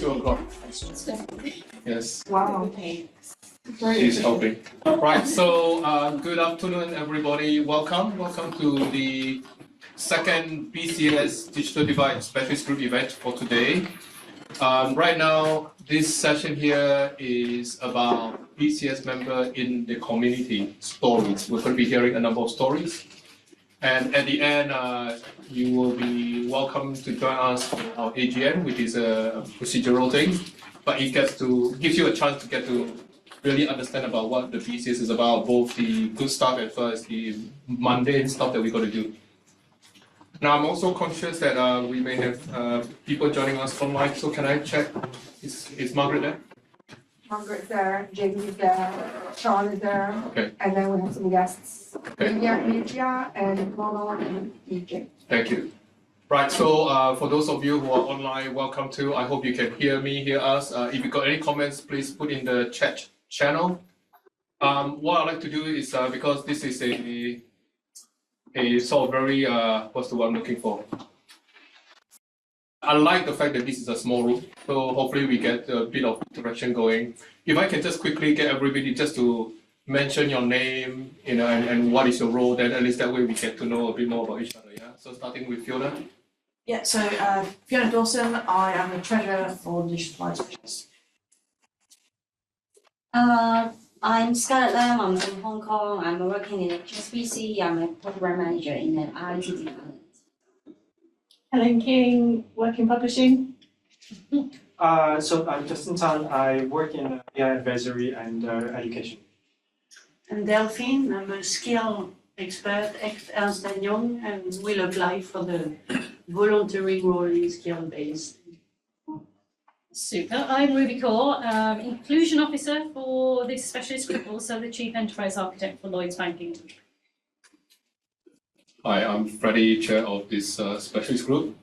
2 o'clock. Yes. Wow. She's helping. Right, so good afternoon, everybody. Welcome to the second BCS Digital Divide Specialist Group event for today. Right now, this session here is about BCS member in the community stories. We're going to be hearing a number of stories. And at the end, you will be welcome to join us for our AGM, which is a procedural thing, but it gives you a chance to get to really understand about what the BCS is about, both the good stuff as well as the mundane stuff that we're going to do. Now, I'm also conscious that we may have people joining us online, so can I check? Is Margaret there? Margaret's there, James is there, Sean is there, Okay. and then we have some guests. Okay. Lydia and Mono and EJ. Thank you. Right, so for those of you who are online, welcome to. I hope you can hear us. If you got any comments, please put in the chat channel. What I'd like to do is, because this is a sort of very, what's the word I'm looking for? I like the fact that this is a small room, so hopefully we get a bit of interaction going. If I can just quickly get everybody just to mention your name, and what is your role, then at least that way we get to know a bit more about each other, yeah? So starting with Fiona. Yeah, so Fiona Dawson, I am the treasurer for the Digital Divide Specialist. I'm Scarlett Lam, I'm from Hong Kong, I'm working in HSBC, I'm a program manager in the IT department. Helen King, working publishing. So I'm Justin Tan, I work in AI advisory and education. And Delphine, I'm a skill expert, ex-Ernst & Young, and will apply for the voluntary role in skill-based. Super. I'm Ruby Core, Inclusion Officer for this specialist group, also the Chief Enterprise Architect for Lloyds Banking. Hi, I'm Freddie, chair of this specialist group.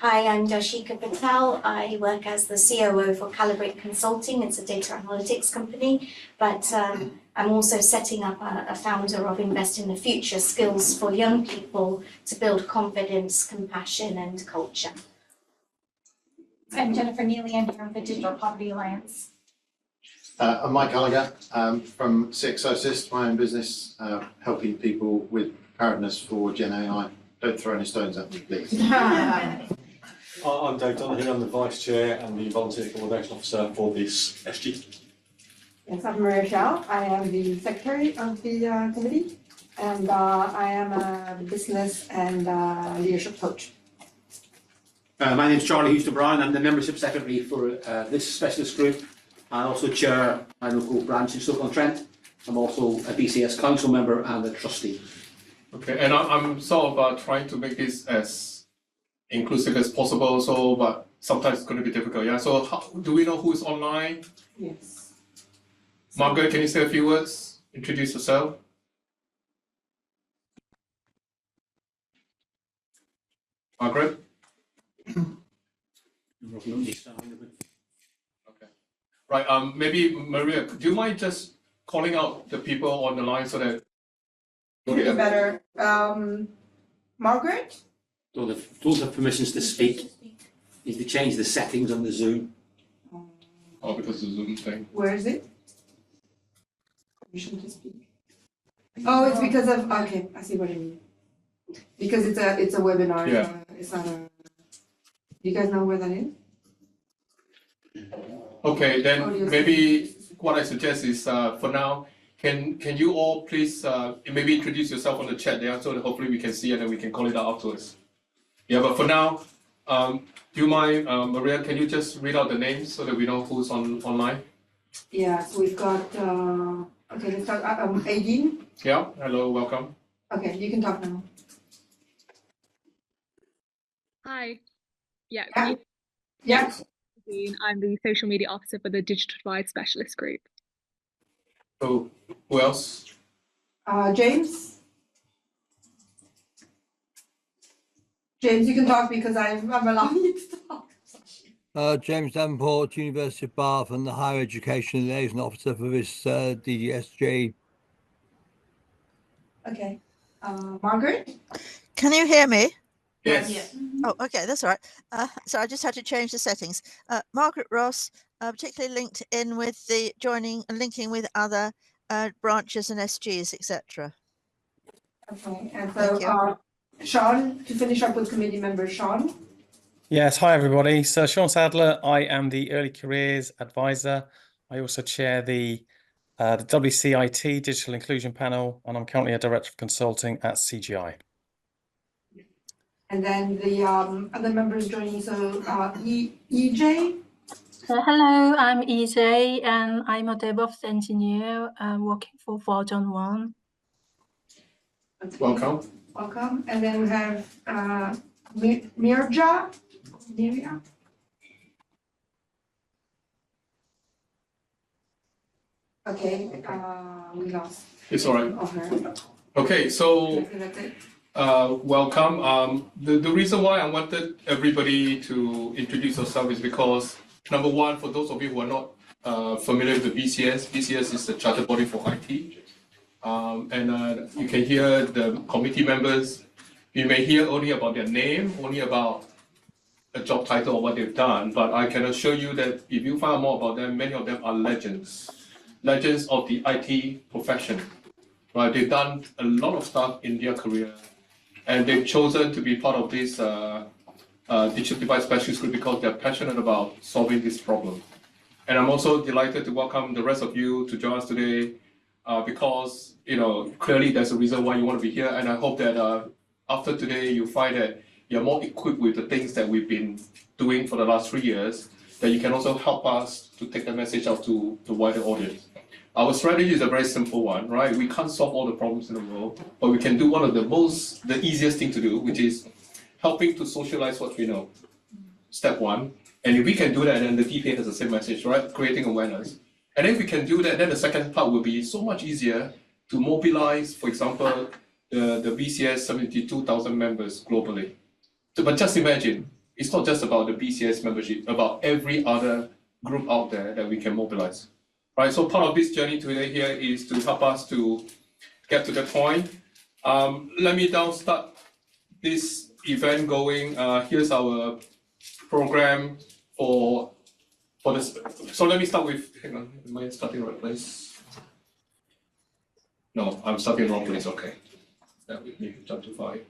Hi, I'm Darshika Patel. I work as the COO for Calibrate Consulting. It's a data analytics company, but I'm also setting up a founder of Invest in the Future skills for young people to build confidence, compassion, and culture. I'm Jennifer Neely, I'm here with the Digital Poverty Alliance. I'm Mike Gallagher from CXO Assist, my own business, helping people with preparedness for Gen AI. Don't throw any stones at me, please. I'm Dave Donahue, I'm the vice chair and the volunteer coordination officer for this SG. Yes, I'm Maria Xiao, I am the secretary of the committee, and I am a business and leadership coach. My name is Charlie Houston Brown. I'm the membership secretary for this specialist group. I also chair my local branch in Stoke-on-Trent. I'm also a BCS council member and a trustee. Okay, and I'm sort of trying to make this as inclusive as possible, so but sometimes it's going to be difficult, yeah? So do we know who's online? Yes. Margaret, can you say a few words? Introduce yourself. Margaret? Okay. Right, maybe Maria, do you mind just calling out the people on the line so that Better. Margaret? Don't have permissions to speak. Need to change the settings on the Zoom. Oh, because of the Zoom thing. Where is it? Permission to speak. Oh, it's because of, okay, I see what you mean. Because it's a webinar. Yeah. It's not a, do you guys know where that is? Okay, then maybe what I suggest is for now, can you all please maybe introduce yourself on the chat there so that hopefully we can see and then we can call it out afterwards. Yeah, but for now, do you mind, Maria, can you just read out the names so that we know who's online? Yeah, so we've got, okay, let's start, Aideen. Yeah, hello, welcome. Okay, you can talk now. Hi. Yeah. Yeah. I'm the social media officer for the Digital Divide Specialist Group. So, who else? James. James, you can talk because I'm allowing you to talk. James Davenport, University of Bath, and the Higher Education Liaison Officer for this DDSG. Okay. Margaret? Can you hear me? Yes. Oh, okay, that's all right. So I just had to change the settings. Margaret Ross, particularly linked in with the joining and linking with other branches and SGs, etc. Okay, and Thank so Sean, to finish up with committee member Sean. Yes, hi everybody. So Sean Sadler, I am the Early Careers Advisor. I also chair the WCIT Digital Inclusion Panel, and I'm currently a Director of Consulting at CGI. And then the other members joining, so EJ. Hello, I'm EJ, and I'm a DevOps engineer working for Fortune 1. Okay. Welcome. Welcome. And then we have Mirja. Mirja. Okay, we lost. It's all right. Of her. Okay, so That's it. welcome. The reason why I wanted everybody to introduce yourself is because, number one, for those of you who are not familiar with the BCS is the charter body for IT. And you can hear the committee members. You may hear only about their name, only about a job title or what they've done, but I can assure you that if you find out more about them, many of them are legends of the IT profession. Right? They've done a lot of stuff in their career, and they've chosen to be part of this digital device specialist group because they're passionate about solving this problem. And I'm also delighted to welcome the rest of you to join us today because, clearly there's a reason why you want to be here, and I hope that after today you find that you're more equipped with the things that we've been doing for the last 3 years, that you can also help us to take the message out to the wider audience. Our strategy is a very simple one, right? We can't solve all the problems in the world, but we can do one of the easiest thing to do, which is helping to socialize what we know. Step one. And if we can do that, then the DPA has the same message, right? Creating awareness. And if we can do that, then the second part will be so much easier to mobilize, for example, the BCS 72,000 members globally. But just imagine, it's not just about the BCS membership, about every other group out there that we can mobilize. Right, so part of this journey today here is to help us to get to that point. Let me now start this event going. Here's our program for this. So let me start with, hang on, am I starting the right place? No, I'm starting the wrong place, okay. That with me, jump to 5.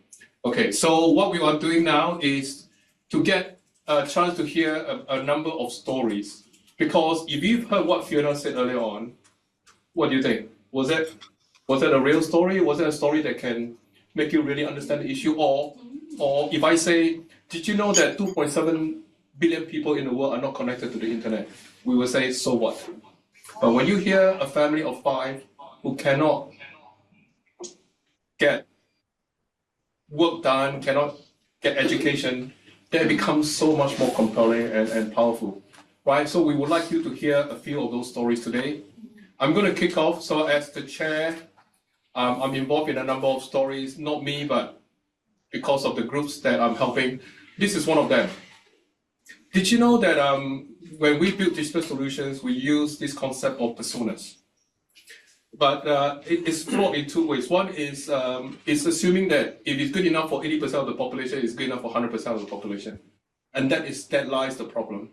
Okay, so what we are doing now is to get a chance to hear a number of stories. Because if you've heard what Fiona said earlier on, what do you think? Was it a real story? Was it a story that can make you really understand the issue? Or if I say, did you know that 2.7 billion people in the world are not connected to the internet? We will say, so what? But when you hear a family of 5 who cannot get work done, cannot get education, then it becomes so much more compelling and powerful. Right, so we would like you to hear a few of those stories today. I'm going to kick off. So as the chair, I'm involved in a number of stories, not me, but because of the groups that I'm helping. This is one of them. Did you know that when we build digital solutions, we use this concept of personas? But it is flawed in 2 ways. One is it's assuming that if it's good enough for 80% of the population, it's good enough for 100% of the population. And that lies the problem.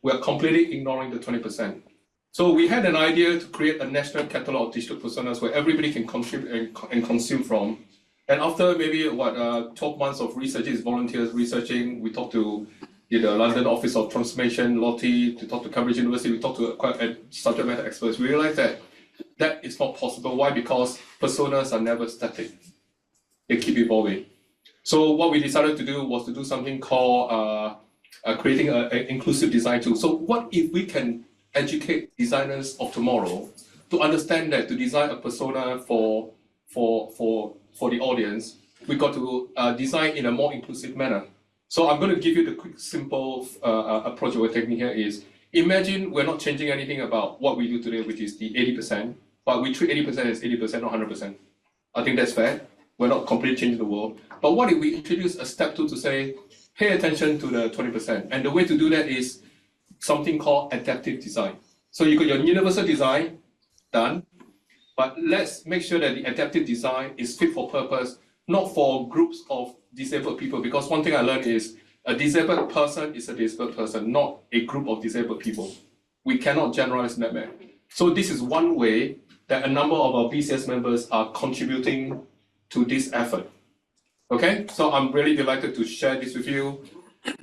We're completely ignoring the 20%. So we had an idea to create a national catalog of digital personas where everybody can contribute and consume from. And after maybe 12 months of researchers, volunteers researching, we talked to the London Office of Transformation, Lottie, to talk to Cambridge University, we talked to subject matter experts. We realized that is not possible. Why? Because personas are never static. They keep evolving. So what we decided to do was to do something called creating an inclusive design tool. So what if we can educate designers of tomorrow to understand that to design a persona for the audience, we got to design in a more inclusive manner. So I'm going to give you the quick, simple approach that we're taking here is, imagine we're not changing anything about what we do today, which is the 80%, but we treat 80% as 80%, not 100%. I think that's fair. We're not completely changing the world. But what if we introduce a step 2 to say, pay attention to the 20%. And the way to do that is something called adaptive design. So you got your universal design done, but let's make sure that the adaptive design is fit for purpose not for groups of disabled people, because one thing I learned is a disabled person is a disabled person, not a group of disabled people. We cannot generalize that way. So this is one way that a number of our BCS members are contributing to this effort. Okay, so I'm really delighted to share this with you.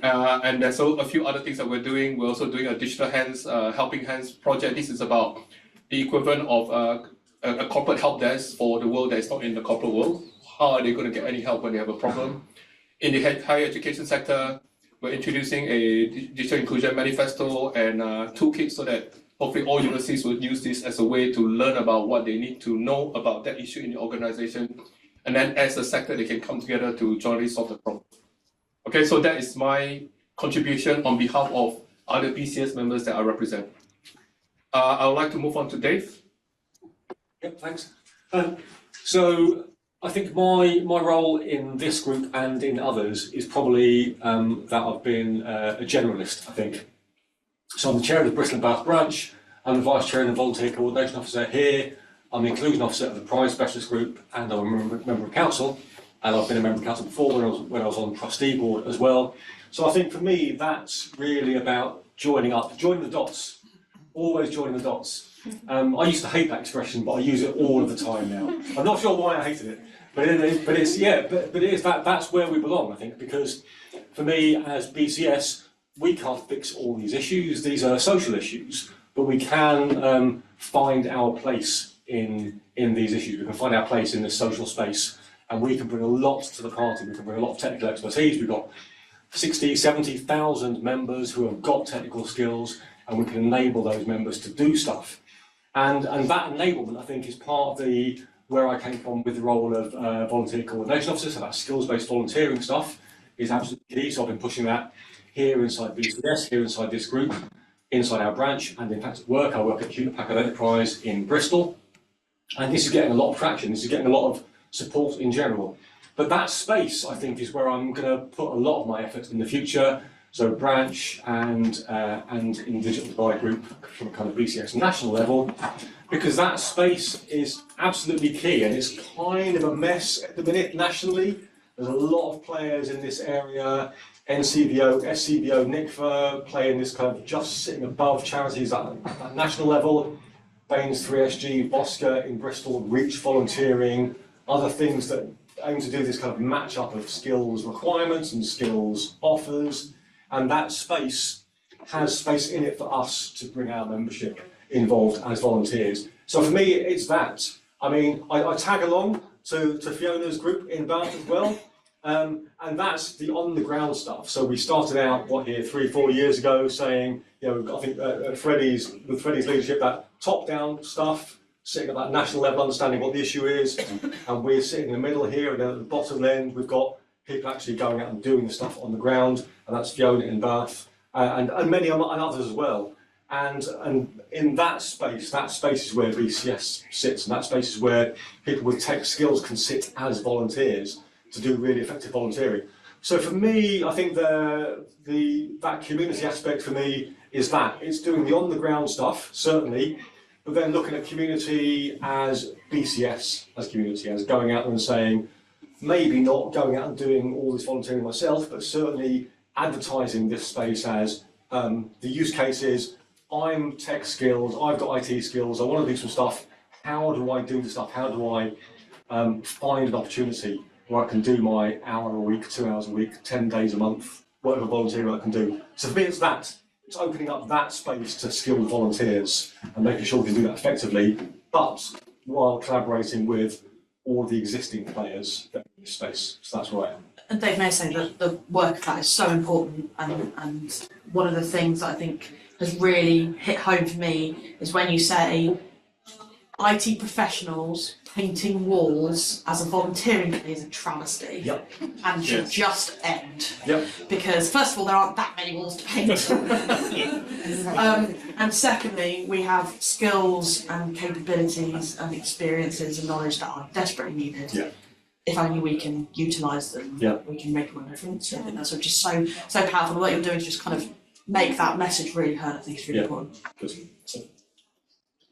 And there's a few other things that we're doing. We're also doing a digital hands, helping hands project. This is about the equivalent of a corporate help desk for the world that is not in the corporate world. How are they going to get any help when they have a problem? In the higher education sector, we're introducing a digital inclusion manifesto and toolkit so that hopefully all universities will use this as a way to learn about what they need to know about that issue in the organization. And then as a sector, they can come together to jointly solve the problem. Okay, so that is my contribution on behalf of other BCS members that I represent. I would like to move on to Dave. Yep, thanks. So I think my role in this group and in others is probably that I've been a generalist, I think. So I'm the chair of the Bristol and Bath branch, I'm the vice chair and the volunteer coordination officer here, I'm the inclusion officer of the prize specialist group, and I'm a member of council. And I've been a member of council before when I was on trustee board as well. So I think for me, that's really about joining the dots, always joining the dots. I used to hate that expression, but I use it all of the time now. I'm not sure why I hated it, but that's where we belong, I think, because for me as BCS, we can't fix all these issues. These are social issues, but we can find our place in these issues. We can find our place in this social space. And we can bring a lot to the party. We can bring a lot of technical expertise. We've got 60, 70,000 members who have got technical skills, and we can enable those members to do stuff. And that enablement, I think, is part of where I came from with the role of volunteer coordination officer. So that skills-based volunteering stuff is absolutely key. So I've been pushing that here inside BCS, here inside this group, inside our branch, and in fact at work. I work at Hewlett Packard Enterprise in Bristol. And this is getting a lot of traction. This is getting a lot of support in general. But that space, I think, is where I'm going to put a lot of my effort in the future. So branch and in digital divide group from a kind of BCS national level, because that space is absolutely key, and it's kind of a mess at the minute nationally. There's a lot of players in this area. NCVO, SCVO, NICFA playing this kind of just sitting above charities at national level. Baines 3SG, Bosca in Bristol, Reach volunteering, other things that aim to do this kind of match up of skills requirements and skills offers, and that space has space in it for us to bring our membership involved as volunteers. So for me, it's that. I mean, I tag along to Fiona's group in Bath as well, and that's the on-the-ground stuff. So we started out, 3-4 years ago, saying, I think with Freddie's leadership, that top-down stuff, sitting at that national level, understanding what the issue is, and we're sitting in the middle here, and at the bottom end, we've got people actually going out and doing the stuff on the ground, and that's Fiona in Bath, and many others as well. And in that space is where BCS sits, and that space is where people with tech skills can sit as volunteers to do really effective volunteering. So for me, I think that community aspect for me is that. It's doing the on-the-ground stuff, certainly, but then looking at community as BCS, as community, as going out and saying, maybe not going out and doing all this volunteering myself, but certainly advertising this space as the use case is, I'm tech skills, I've got IT skills, I want to do some stuff. How do I do the stuff? How do I find an opportunity where I can do my hour a week, 2 hours a week, 10 days a month, whatever volunteering I can do. So for me, it's that. It's opening up that space to skilled volunteers and making sure we can do that effectively, but while collaborating with all the existing players in this space. So that's where I am. And Dave may say that the work of that is so important, and one of the things that I think has really hit home for me is when you say IT professionals painting walls as a volunteering company is a travesty. Yep. And should just end. Yep. Because first of all, there aren't that many walls to paint. And secondly, we have skills and capabilities and experiences and knowledge that are desperately needed. Yeah. If only we can utilise them, we can make a real difference. I think that's just so powerful. The work you're doing to just kind of make that message really heard, I think is really important.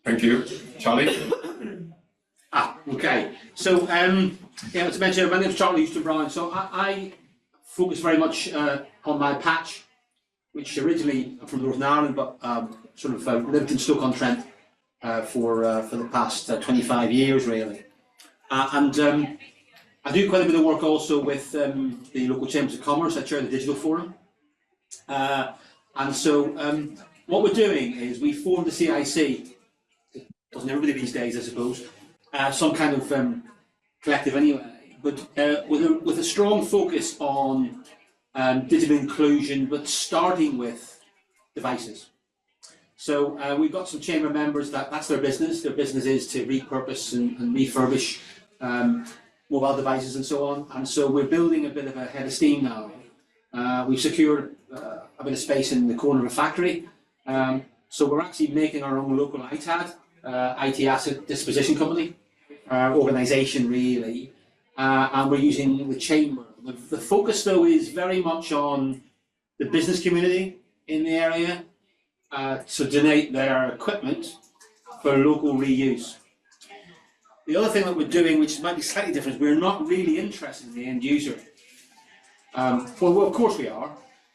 Thank you. Charlie? Okay. So, yeah, as I mentioned, my name is Charlie Houston-Brown. So I focus very much on my patch, which originally I'm from Northern Ireland, but sort of lived in Stoke-on-Trent for the past 25 years, really. And I do quite a bit of work also with the local chambers of commerce. I chair the digital forum. And so what we're doing is we formed the CIC. Doesn't everybody these days, I suppose, some kind of collective anyway, but with a strong focus on digital inclusion, but starting with devices. So we've got some chamber members that's their business. Their business is to repurpose and refurbish mobile devices and so on. And so we're building a bit of a head of steam now. We've secured a bit of space in the corner of a factory. So we're actually making our own local ITAD, IT Asset Disposition Company, organisation really, and we're using the chamber. The focus though is very much on the business community in the area to donate their equipment for local reuse. The other thing that we're doing, which might be slightly different, is we're not really interested in the end user. Well, of course we are,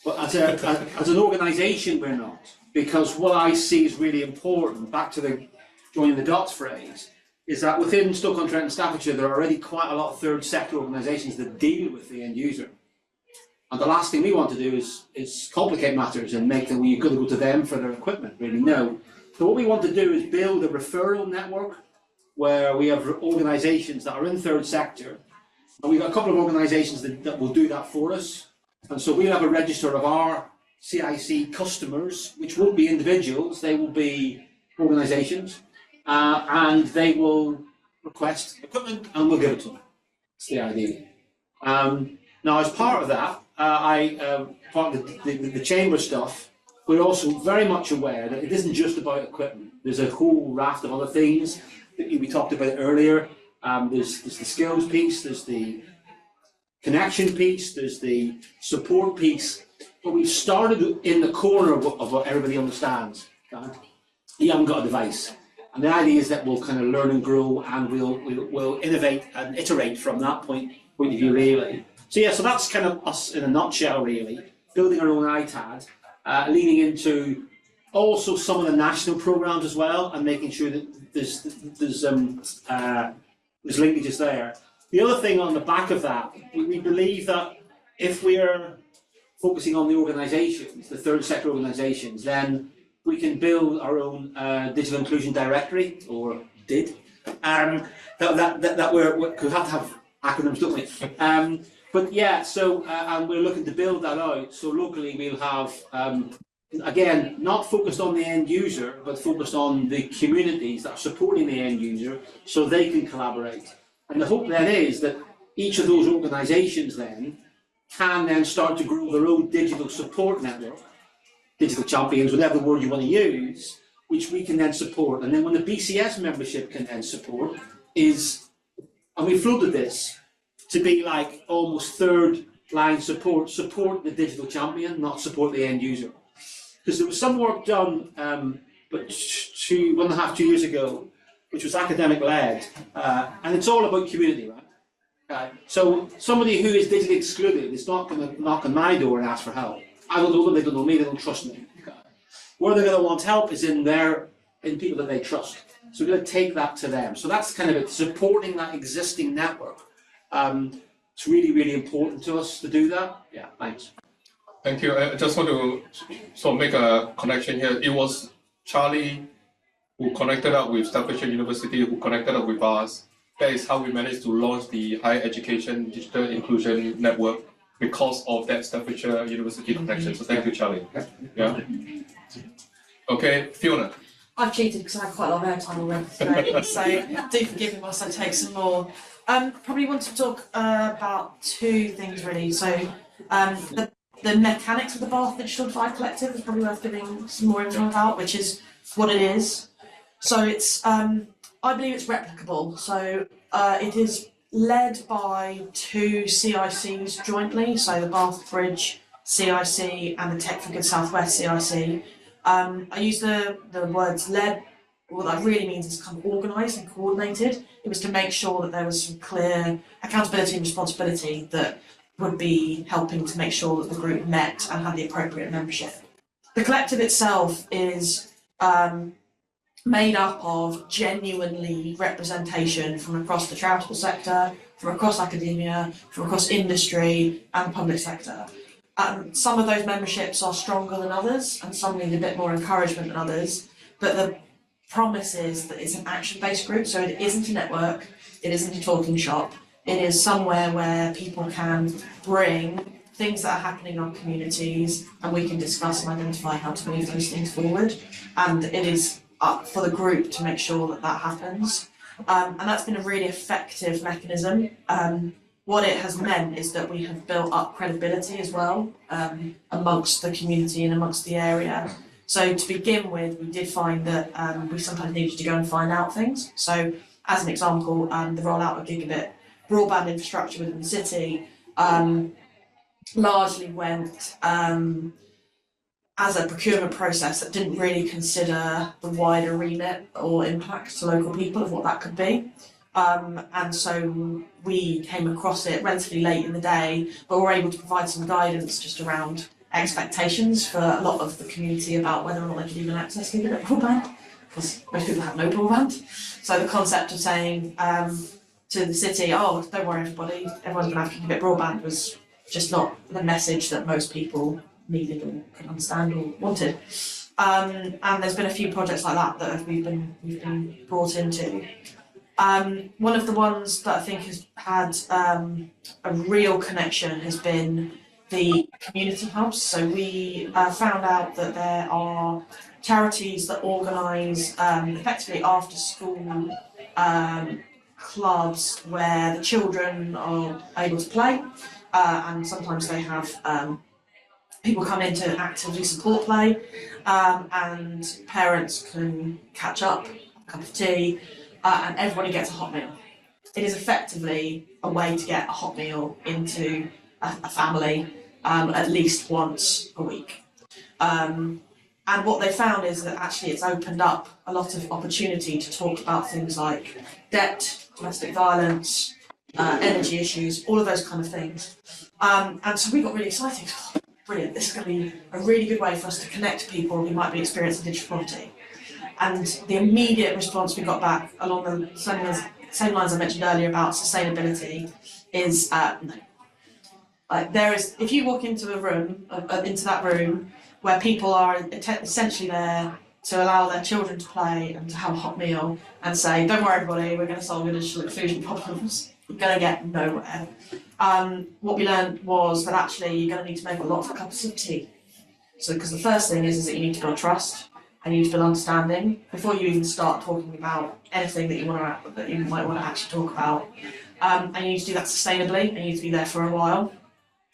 but as an organisation we're not, because what I see is really important, back to the joining the dots phrase, is that within Stoke-on-Trent and Staffordshire there are already quite a lot of third sector organisations that deal with the end user. And the last thing we want to do is complicate matters and make them you've got to go to them for their equipment, really, no. So what we want to do is build a referral network where we have organisations that are in third sector, and we've got a couple of organisations that will do that for us. And so we'll have a register of our CIC customers, which won't be individuals, they will be organisations, and they will request equipment and we'll give it to them. That's the idea. Now, as part of that, part of the chamber stuff, we're also very much aware that it isn't just about equipment. There's a whole raft of other things that we talked about earlier. There's the skills piece, there's the connection piece, there's the support piece. But we've started in the corner of what everybody understands. You haven't got a device. And the idea is that we'll kind of learn and grow, and we'll innovate and iterate from that point of view, really. So yeah, so that's kind of us in a nutshell, really. Building our own ITAD, leaning into also some of the national programs as well, and making sure that there's linkages there. The other thing on the back of that, we believe that if we're focusing on the organisations, the third sector organisations, then we can build our own digital inclusion directory, or DID. That we have to have acronyms, don't we? But yeah, so and we're looking to build that out. So locally we'll have, again, not focused on the end user, but focused on the communities that are supporting the end user, so they can collaborate. And the hope then is that each of those organisations then can then start to grow their own digital support network, digital champions, whatever word you want to use, which we can then support. And then when the BCS membership can then support is, and we floated this to be like almost third line support the digital champion, not support the end user. Because there was some work done, but 1.5, 2 years ago, which was academic led, and it's all about community, right? So somebody who is digitally excluded is not going to knock on my door and ask for help. I don't know them, they don't know me, they don't trust me. Where they're going to want help is in people that they trust. So we're going to take that to them. So that's kind of it, supporting that existing network. It's really, really important to us to do that. Yeah, thanks. Thank you. I just want to sort of make a connection here. It was Charlie who connected up with Staffordshire University, who connected up with us. That is how we managed to launch the Higher Education Digital Inclusion Network, because of that Staffordshire University connection. So thank you, Charlie. Yeah. Okay, Fiona. I've cheated because I had quite a lot of airtime already today, so do forgive me whilst I take some more. Probably want to talk about two things really. So the mechanics of the Bath Digital Divide Collective is probably worth giving some more info about, which is what it is. So it's, I believe it's replicable. So it is led by two CICs jointly, so the Bath Bridge CIC and the Tech for Good South West CIC. I use the words led what that really means is kind of organised and coordinated. It was to make sure that there was some clear accountability and responsibility that would be helping to make sure that the group met and had the appropriate membership. The collective itself is made up of genuinely representation from across the charitable sector, from across academia, from across industry and public sector. Some of those memberships are stronger than others and some need a bit more encouragement than others, but the promise is that it's an action-based group, so it isn't a network, it isn't a talking shop, it is somewhere where people can bring things that are happening in our communities and we can discuss and identify how to move those things forward, and it is up for the group to make sure that that happens. And that's been a really effective mechanism. What it has meant is that we have built up credibility as well amongst the community and amongst the area. So to begin with, we did find that we sometimes needed to go and find out things. So as an example, the rollout of gigabit broadband infrastructure within the city largely went as a procurement process that didn't really consider the wider remit or impact to local people of what that could be. And so we came across it relatively late in the day, but were able to provide some guidance just around expectations for a lot of the community about whether or not they could even access gigabit broadband, because most people have no broadband. So the concept of saying to the city, oh, don't worry everybody, everyone's going to have gigabit broadband was just not the message that most people needed or could understand or wanted. And there's been a few projects like that that we've been brought into. One of the ones that I think has had a real connection has been the community hubs. So we found out that there are charities that organise effectively after school clubs where the children are able to play, and sometimes they have people come in to actively support play, and parents can catch up, a cup of tea, and everybody gets a hot meal. It is effectively a way to get a hot meal into a family at least once a week. And what they found is that actually it's opened up a lot of opportunity to talk about things like debt, domestic violence, energy issues, all of those kind of things. And so we got really excited. Brilliant, this is going to be a really good way for us to connect people who might be experiencing digital poverty. And the immediate response we got back along the same lines I mentioned earlier about sustainability is no. Like there is, if you walk into a room, into that room where people are essentially there to allow their children to play and to have a hot meal and say, don't worry everybody, we're going to solve your digital inclusion problems, you're going to get nowhere. What we learned was that actually you're going to need to make a lot of cups of tea. So, because the first thing is that you need to build trust and you need to build understanding before you even start talking about anything that you might want to actually talk about. And you need to do that sustainably, and you need to be there for a while.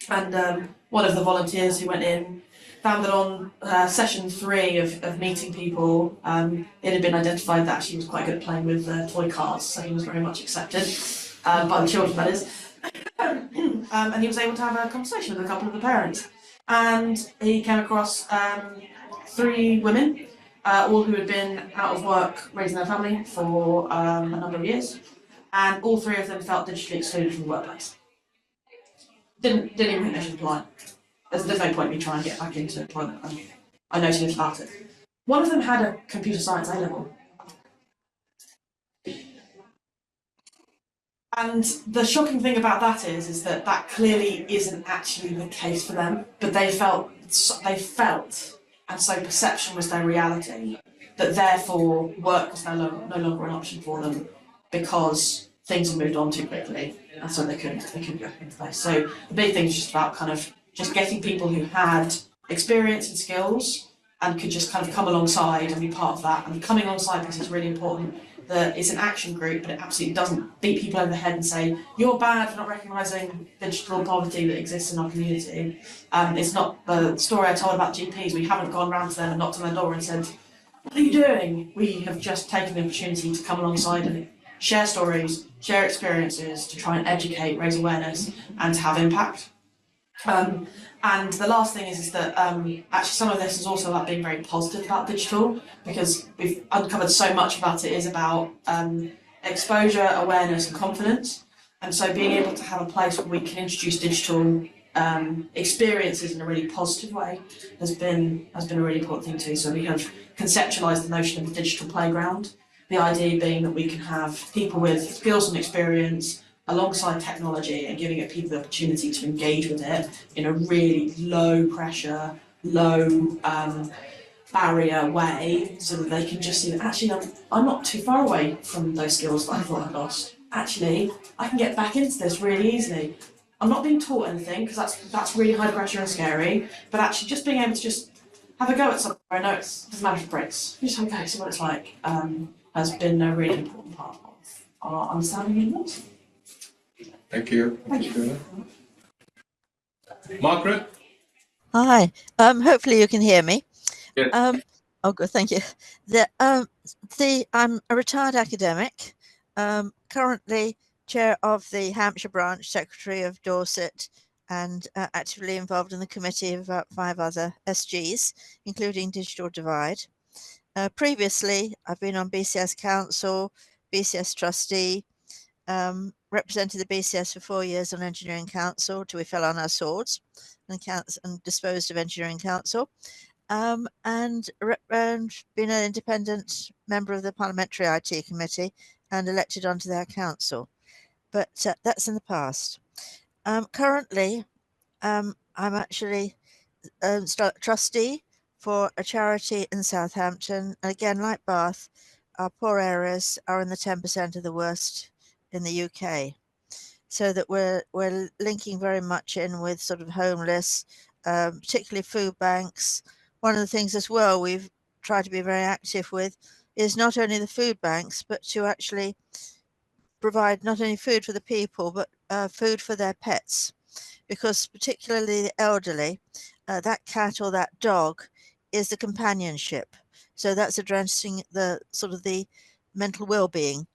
And one of the volunteers who went in found that on session 3 of meeting people, it had been identified that she was quite good at playing with toy cars, so he was very much accepted by the children, that is. And he was able to have a conversation with a couple of the parents. And he came across 3 women, all who had been out of work raising their family for a number of years. And all 3 of them felt digitally excluded from the workplace. Didn't even think they should apply. There's no point in me trying to get back into employment. I know too much about it. One of them had a computer science A-level. And the shocking thing about that is that clearly isn't actually the case for them, but they felt, and so perception was their reality, that therefore work was no longer an option for them because things had moved on too quickly, and so they couldn't go into place. So the big thing is just about kind of just getting people who had experience and skills and could just kind of come alongside and be part of that. And coming alongside because it's really important that it's an action group, but it absolutely doesn't beat people over the head and say, you're bad for not recognising digital poverty that exists in our community. It's not the story I told about GPs. We haven't gone round to them and knocked on their door and said, what are you doing? We have just taken the opportunity to come alongside and share stories, share experiences, to try and educate, raise awareness, and to have impact. And the last thing is that actually some of this is also about being very positive about digital, because we've uncovered so much about it is about exposure, awareness and confidence. And so being able to have a place where we can introduce digital experiences in a really positive way has been a really important thing too. So we have conceptualised the notion of a digital playground, the idea being that we can have people with skills and experience alongside technology and giving it people the opportunity to engage with it in a really low pressure, low barrier way, so that they can just see that actually I'm not too far away from those skills that I thought I'd lost. Actually, I can get back into this really easily. I'm not being taught anything because that's really high pressure and scary, but actually just being able to just have a go at something where I know it doesn't matter if it breaks. You just have a go, see what it's like, has been a really important part of our understanding of it. Thank you. Thank you. Margaret? Hi. Hopefully you can hear me. Yes. Oh, good. Thank you. I'm a retired academic, currently chair of the Hampshire branch, secretary of Dorset, and actively involved in the committee of about 5 other SGs, including Digital Divide. Previously, I've been on BCS Council, BCS Trustee, represented the BCS for 4 years on Engineering Council till we fell on our swords and disposed of Engineering Council, and been an independent member of the Parliamentary IT Committee and elected onto their council. But that's in the past. Currently, I'm actually trustee for a charity in Southampton. And again, like Bath, our poor areas are in the 10% of the worst in the UK. So that we're linking very much in with sort of homeless, particularly food banks. One of the things as well we've tried to be very active with is not only the food banks, but to actually provide not only food for the people, but food for their pets. Because particularly the elderly, that cat or that dog is the companionship. So that's addressing the sort of the mental well-being.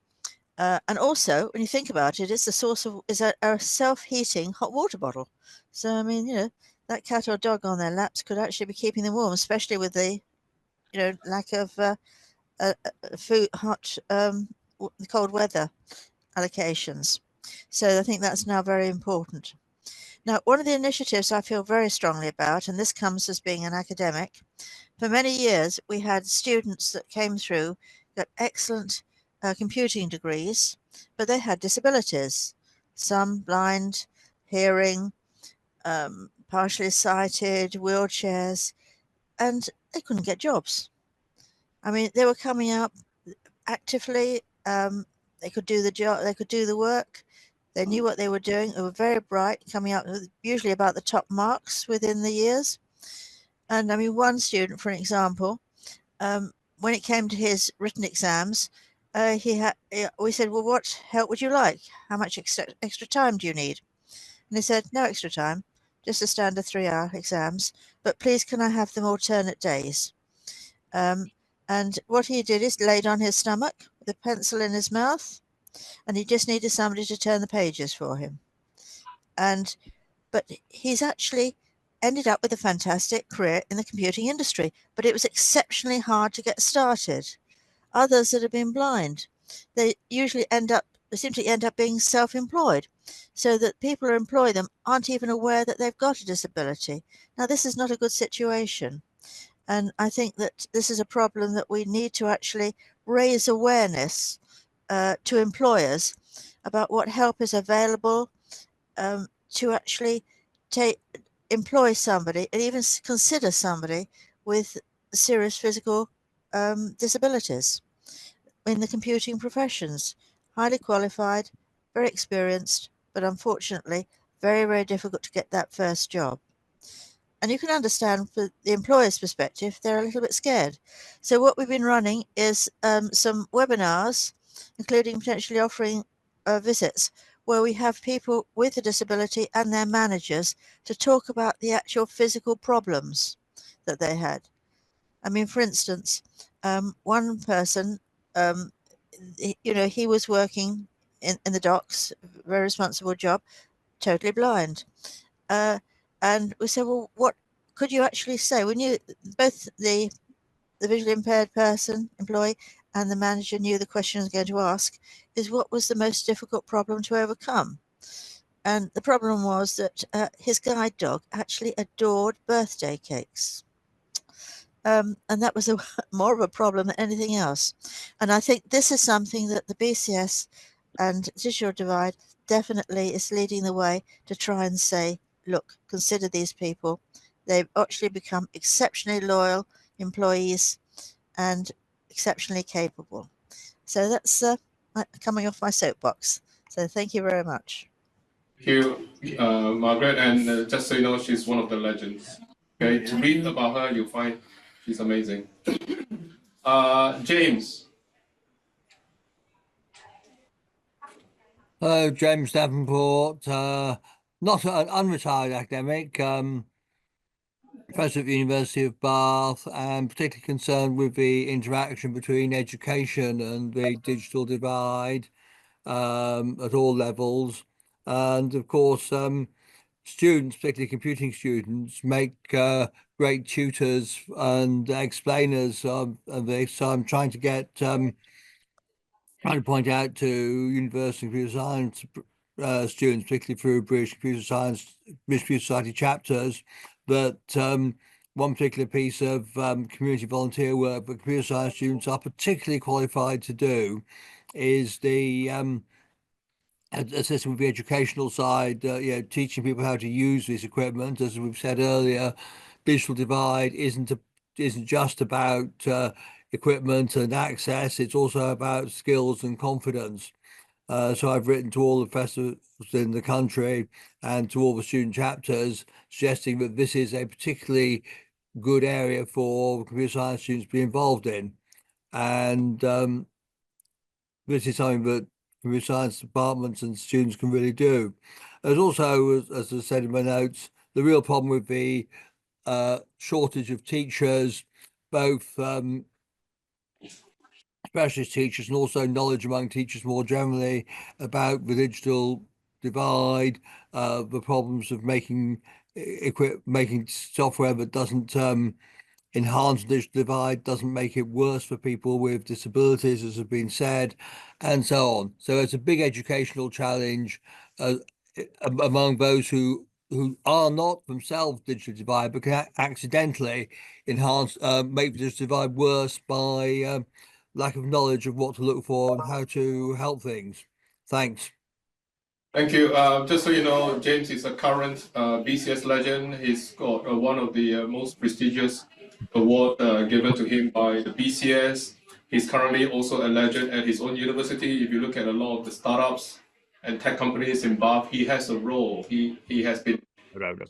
And also, when you think about it, it's the source of a self-heating hot water bottle. So I mean, that cat or dog on their laps could actually be keeping them warm, especially with the, lack of cold weather allocations. So I think that's now very important. Now, one of the initiatives I feel very strongly about, and this comes as being an academic, for many years we had students that came through, got excellent computing degrees, but they had disabilities, some blind, hearing, partially sighted, wheelchairs, and they couldn't get jobs. I mean, they were coming up actively, they could do the job, they could do the work, they knew what they were doing, they were very bright, coming up usually about the top marks within the years. And I mean, one student, for example, when it came to his written exams, we said, well, what help would you like? How much extra time do you need? And he said, no extra time, just a standard 3-hour exams, but please can I have them alternate days? And what he did is laid on his stomach with a pencil in his mouth, and he just needed somebody to turn the pages for him. But he's actually ended up with a fantastic career in the computing industry, but it was exceptionally hard to get started. Others that have been blind, they usually seem to end up being self-employed, so that people who employ them aren't even aware that they've got a disability. Now, this is not a good situation. And I think that this is a problem that we need to actually raise awareness to employers about what help is available to actually employ somebody and even consider somebody with serious physical disabilities in the computing professions. Highly qualified, very experienced, but unfortunately very, very difficult to get that first job. And you can understand from the employer's perspective, they're a little bit scared. So what we've been running is some webinars, including potentially offering visits, where we have people with a disability and their managers to talk about the actual physical problems that they had. I mean, for instance, one person, he was working in the docks, very responsible job, totally blind. And we said, well, what could you actually say? We knew both the visually impaired person, employee, and the manager knew the question I was going to ask is what was the most difficult problem to overcome? And the problem was that his guide dog actually adored birthday cakes. And that was more of a problem than anything else. And I think this is something that the BCS and Digital Divide definitely is leading the way to try and say, look, consider these people. They've actually become exceptionally loyal employees and exceptionally capable. So that's coming off my soapbox. So thank you very much. Thank you, Margaret, and just so you know, she's one of the legends. Okay, to read about her, you'll find she's amazing. James. Hello, James Davenport, not an unretired academic, professor at the University of Bath, and particularly concerned with the interaction between education and the digital divide at all levels. And of course, students, particularly computing students, make great tutors and explainers of this. So I'm trying to point out to university computer science students, particularly through British Computer Society chapters, that one particular piece of community volunteer work that computer science students are particularly qualified to do is the assisting with the educational side, teaching people how to use this equipment. As we've said earlier, digital divide isn't just about equipment and access, it's also about skills and confidence. So I've written to all the professors in the country and to all the student chapters suggesting that this is a particularly good area for computer science students to be involved in. And this is something that computer science departments and students can really do. There's also, as I said in my notes, the real problem with the shortage of teachers, both specialist teachers and also knowledge among teachers more generally about the digital divide, the problems of making software that doesn't enhance the digital divide, doesn't make it worse for people with disabilities, as has been said, and so on. So it's a big educational challenge among those who are not themselves digital divide, but can accidentally enhance, make the digital divide worse by lack of knowledge of what to look for and how to help things. Thanks. Thank you. Just so you know, James is a current BCS legend. He's got one of the most prestigious award given to him by the BCS. He's currently also a legend at his own university. If you look at a lot of the startups and tech companies in Bath, he has a role. He has been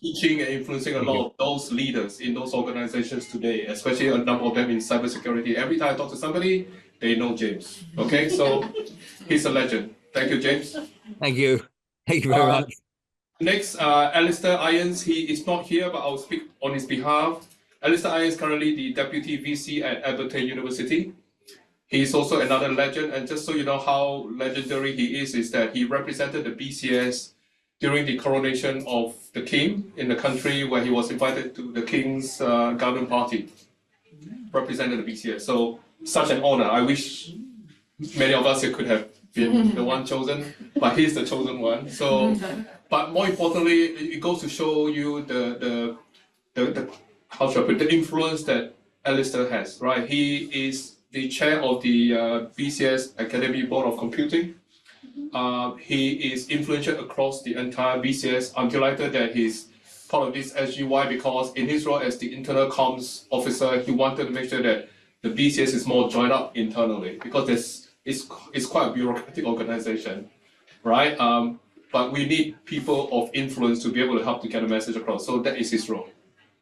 teaching and influencing a lot of those leaders in those organizations today, especially a number of them in cybersecurity. Every time I talk to somebody, they know James. Okay, so he's a legend. Thank you, James. Thank you. Thank you very much. Next, Alistair Irons. He is not here, but I'll speak on his behalf. Alistair Irons is currently the Deputy VC at Aberdeen University. He is also another legend, and just so you know how legendary he is that he represented the BCS during the coronation of the King in the country where he was invited to the King's garden party, represented the BCS. So such an honor. I wish many of us here could have been the one chosen, but he's the chosen one. So, but more importantly, it goes to show you the how should I put it, the influence that Alistair has, right? He is the chair of the BCS Academy Board of Computing. He is influential across the entire BCS. I'm delighted that he's part of this SGY because in his role as the internal comms officer, he wanted to make sure that the BCS is more joined up internally because it's quite a bureaucratic organization, right? But we need people of influence to be able to help to get a message across. So that is his role.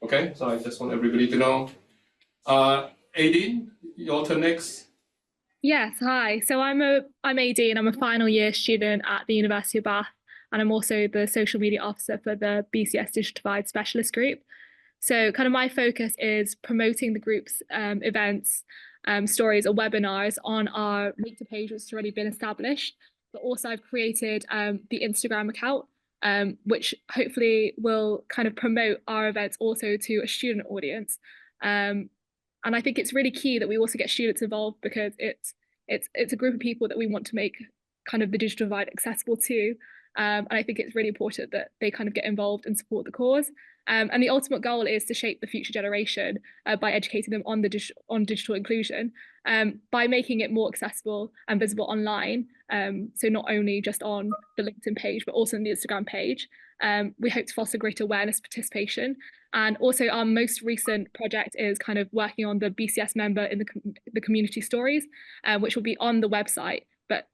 Okay, so I just want everybody to know. Aideen, your turn next. Yes, hi. So I'm AD and I'm a final year student at the University of Bath, and I'm also the social media officer for the BCS Digital Divide Specialist Group. So kind of my focus is promoting the group's events, stories or webinars on our meetup page, which has already been established. But also I've created the Instagram account, which hopefully will kind of promote our events also to a student audience. And I think it's really key that we also get students involved, because it's a group of people that we want to make kind of the digital divide accessible to. And I think it's really important that they kind of get involved and support the cause. And the ultimate goal is to shape the future generation by educating them on digital inclusion, by making it more accessible and visible online. So not only just on the LinkedIn page, but also on the Instagram page. We hope to foster greater awareness, participation. And also our most recent project is kind of working on the BCS member in the community stories, which will be on the website. But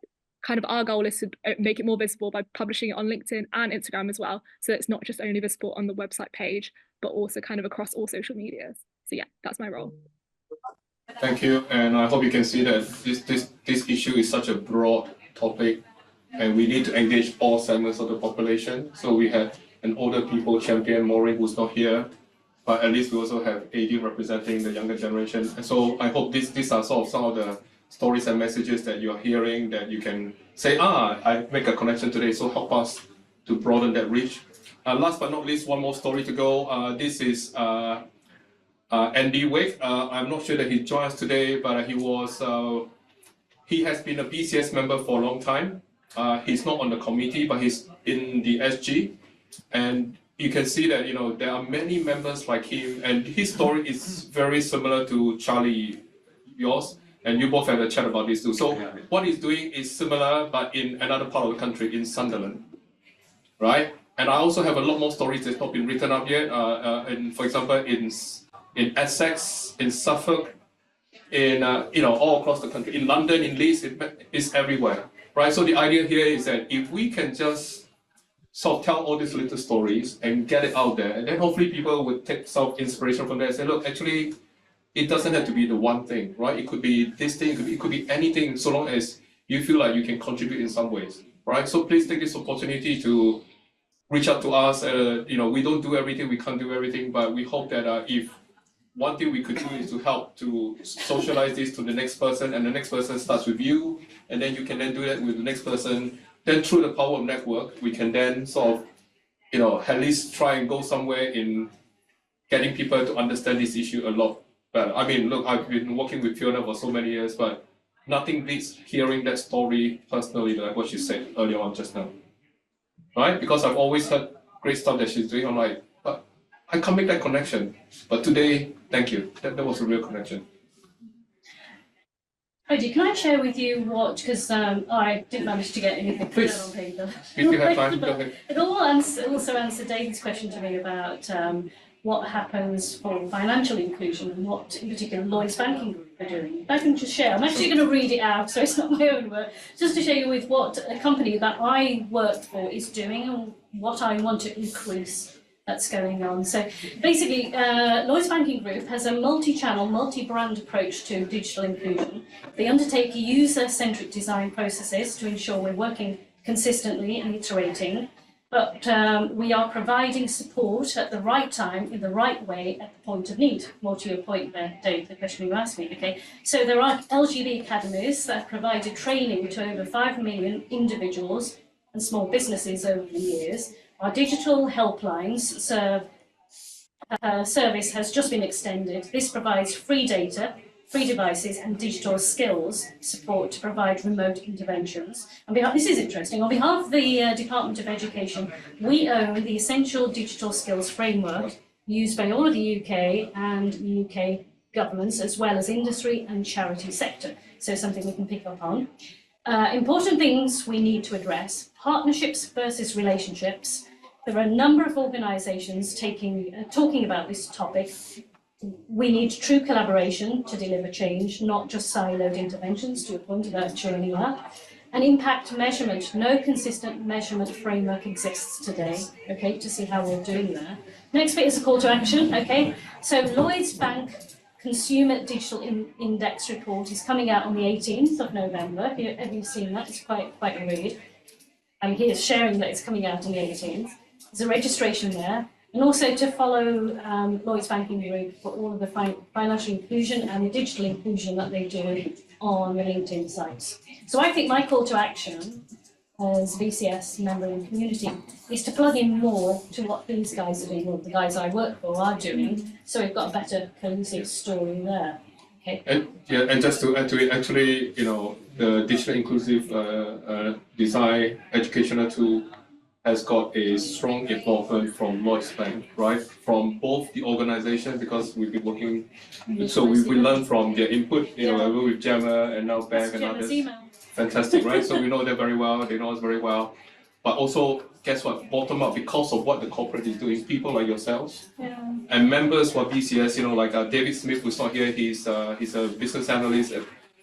kind of our goal is to make it more visible by publishing it on LinkedIn and Instagram as well. So it's not just only visible on the website page, but also kind of across all social medias. So yeah, that's my role. Thank you. And I hope you can see that this issue is such a broad topic, and we need to engage all segments of the population. So we have an older people champion, Maureen, who's not here, but at least we also have AD representing the younger generation. And so I hope these are sort of some of the stories and messages that you're hearing, that you can say, I make a connection today, so help us to broaden that reach. Last but not least, one more story to go. This is Andy Wake. I'm not sure that he joined us today, but he has been a BCS member for a long time. He's not on the committee, but he's in the SG. And you can see that, there are many members like him, and his story is very similar to Charlie, yours. And you both had a chat about this too. So what he's doing is similar, but in another part of the country, in Sunderland, right? And I also have a lot more stories that's not been written up yet. For example, in Essex, in Suffolk, in all across the country, in London, in Leeds, it's everywhere, right? So the idea here is that if we can just sort of tell all these little stories and get it out there, and then hopefully people would take some inspiration from there and say, look, actually, it doesn't have to be the one thing, right? It could be this thing, it could be anything, so long as you feel like you can contribute in some ways, right? So please take this opportunity to reach out to us. We don't do everything, we can't do everything, but we hope that if one thing we could do is to help to socialize this to the next person, and the next person starts with you, and then you can then do that with the next person. Then through the power of network, we can then sort of, at least try and go somewhere in getting people to understand this issue a lot better. I mean, look, I've been working with Fiona for so many years, but nothing beats hearing that story personally, like what she said earlier on just now, right? Because I've always heard great stuff that she's doing. I'm like, but I can't make that connection. But today, thank you. That was a real connection. Heidi, can I share with you what, because I didn't manage to get anything put down on paper. If you have time, go ahead. It also answered David's question to me about what happens for financial inclusion and what, in particular, Lloyds Banking Group are doing. I can just share. I'm actually going to read it out, so it's not my own work, just to show you with what a company that I worked for is doing and what I want to increase that's going on. So basically, Lloyds Banking Group has a multi-channel, multi-brand approach to digital inclusion. They undertake user-centric design processes to ensure we're working consistently and iterating. But we are providing support at the right time, in the right way, at the point of need. More to your point there, Dave, the question you asked me, okay? So there are LGB academies that have provided training to over 5 million individuals and small businesses over the years. Our digital helplines service has just been extended. This provides free data, free devices and digital skills support to provide remote interventions. This is interesting. On behalf of the Department of Education, we own the essential digital skills framework used by all of the UK and UK governments, as well as industry and charity sector. So something we can pick up on. Important things we need to address: partnerships versus relationships. There are a number of organisations talking about this topic. We need true collaboration to deliver change, not just siloed interventions, to your point about churning that. And impact measurement. No consistent measurement framework exists today, okay, to see how we're doing there. Next bit is a call to action, okay. So Lloyds Bank Consumer Digital Index report is coming out on the 18th of November. Have you seen that? It's quite a read. He is sharing that it's coming out on the 18th. There's a registration there. And also to follow Lloyds Banking Group for all of the financial inclusion and the digital inclusion that they do on the LinkedIn sites. So I think my call to action as BCS member in community is to plug in more to what these guys are doing, or the guys I work for are doing, so we've got a better cohesive story there. Okay. And just to add to it, actually, the digital inclusive design educational tool has got a strong involvement from Lloyds Bank, right? From both the organization, because we've been working, so we learn from their input, with Gemma and now Bev and others. Fantastic, right? So we know them very well, they know us very well. But also, guess what? Bottom up, because of what the corporate is doing, people like yourselves and members for BCS, like David Smith, who's not here, he's a business analyst.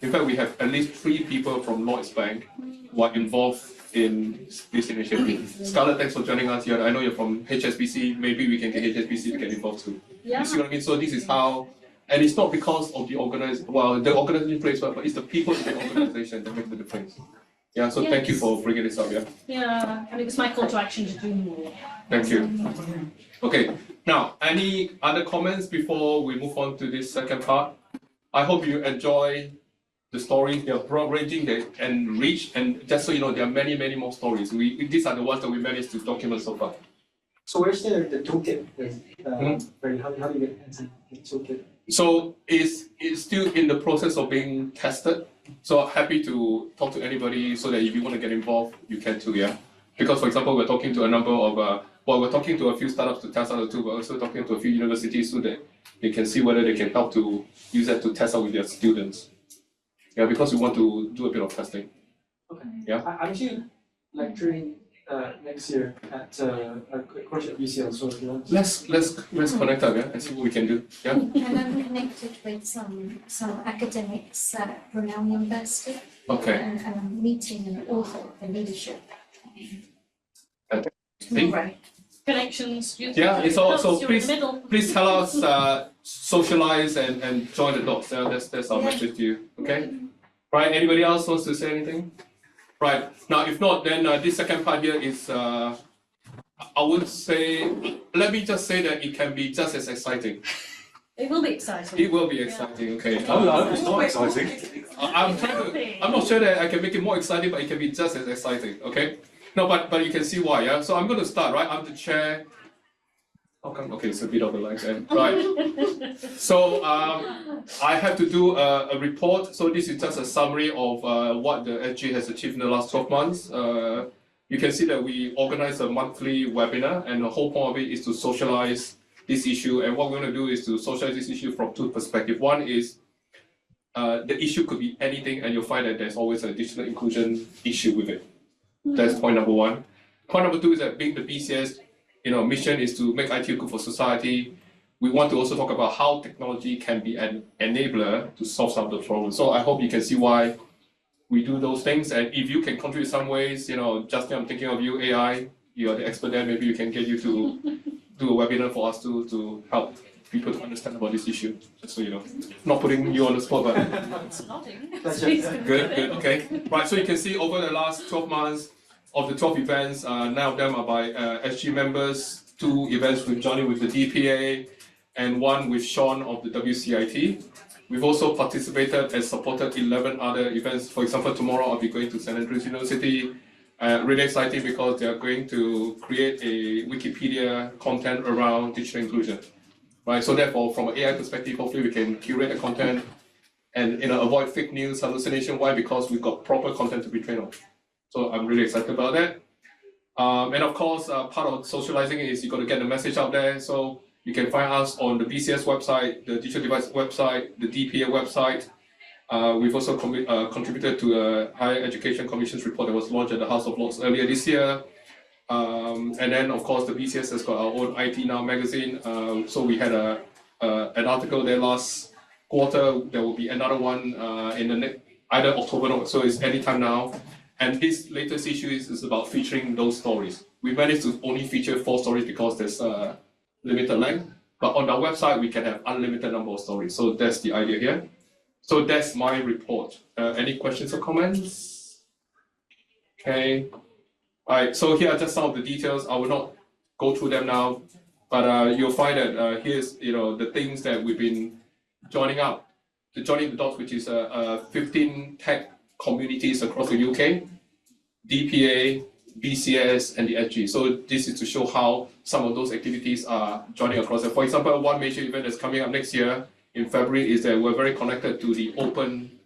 In fact, we have at least 3 people from Lloyds Bank who are involved in this initiative. Scarlett, thanks for joining us here. I know you're from HSBC. Maybe we can get HSBC to get involved too. You see what I mean? So this is how, and it's not because of the the organization plays well, but it's the people in the organization that make the difference. Yeah, so thank you for bringing this up, Yeah, and it was my call to action to do more. Thank you. Okay, now, any other comments before we move on to this second part? I hope you enjoy the stories. They are broad-ranging and rich, and just so you know, there are many, many more stories. These are the ones that we managed to document so far. So where's the toolkit? How do you get the toolkit? So it's still in the process of being tested. So happy to talk to anybody so that if you want to get involved, you can too, yeah? Because for example, we're talking to a number of, we're talking to a few startups to test out the tool, but also talking to a few universities so that they can see whether they can help to use that to test out with their students. Yeah, because we want to do a bit of testing. Okay. Yeah. I'm actually lecturing next year at a course at BCL, so if you want. Let's connect up, yeah, and see what we can do. Yeah. And I'm connected with some academics at Brunel University. Okay. And I'm meeting an author for leadership. Tomorrow. Connections. Yeah, it's also you're in the middle. please tell us, socialize and join the dots. That's our message to you. Okay. Right. Anybody else wants to say anything? Right. Now, if not, then this second part here is, I would say, let me just say that it can be just as exciting. It will be exciting. It will be exciting. Okay. Oh, no, it's not exciting. I'm not sure that I can make it more exciting, but it can be just as exciting. Okay. No, but you can see why. Yeah. So I'm going to start. Right. I'm the chair. Okay, it's a bit of a lag then. Right. So I have to do a report. So this is just a summary of what the SG has achieved in the last 12 months. You can see that we organize a monthly webinar, and the whole point of it is to socialize this issue. And what we're going to do is to socialize this issue from 2 perspectives. One is the issue could be anything, and you'll find that there's always a digital inclusion issue with it. That's point number 1. Point number 2 is that being the BCS, mission is to make IT good for society. We want to also talk about how technology can be an enabler to solve some of the problems. So I hope you can see why we do those things. And if you can contribute some ways, Justin, I'm thinking of you, AI, you're the expert there. Maybe we can get you to do a webinar for us to help people to understand about this issue. Just so you know, not putting you on the spot, but good, okay. Right, so you can see over the last 12 months, of the 12 events, 9 of them are by SG members, 2 events with Johnny with the DPA, and 1 with Sean of the WCIT. We've also participated and supported 11 other events. For example, tomorrow I'll be going to St. Andrews University. Really exciting because they are going to create a Wikipedia content around digital inclusion. Right, so therefore, from an AI perspective, hopefully we can curate the content and avoid fake news, hallucination. Why? Because we've got proper content to be trained on. So I'm really excited about that. And of course, part of socializing is you got to get the message out there. So you can find us on the BCS website, the Digital Device website, the DPA website. We've also contributed to a Higher Education Commission's report that was launched at the House of Lords earlier this year. And then, of course, the BCS has got our own IT Now magazine. So we had an article there last quarter. There will be another one in either October or so. It's anytime now. And this latest issue is about featuring those stories. We managed to only feature 4 stories because there's a limited length. But on our website, we can have unlimited number of stories. So that's the idea here. So that's my report. Any questions or comments? Okay. All right. So here are just some of the details. I will not go through them now, but you'll find that here's the things that we've been joining the dots, which is 15 tech communities across the UK. DPA, BCS, and the SG. So this is to show how some of those activities are joining across. For example, one major event that's coming up next year in February is that we're very connected to the open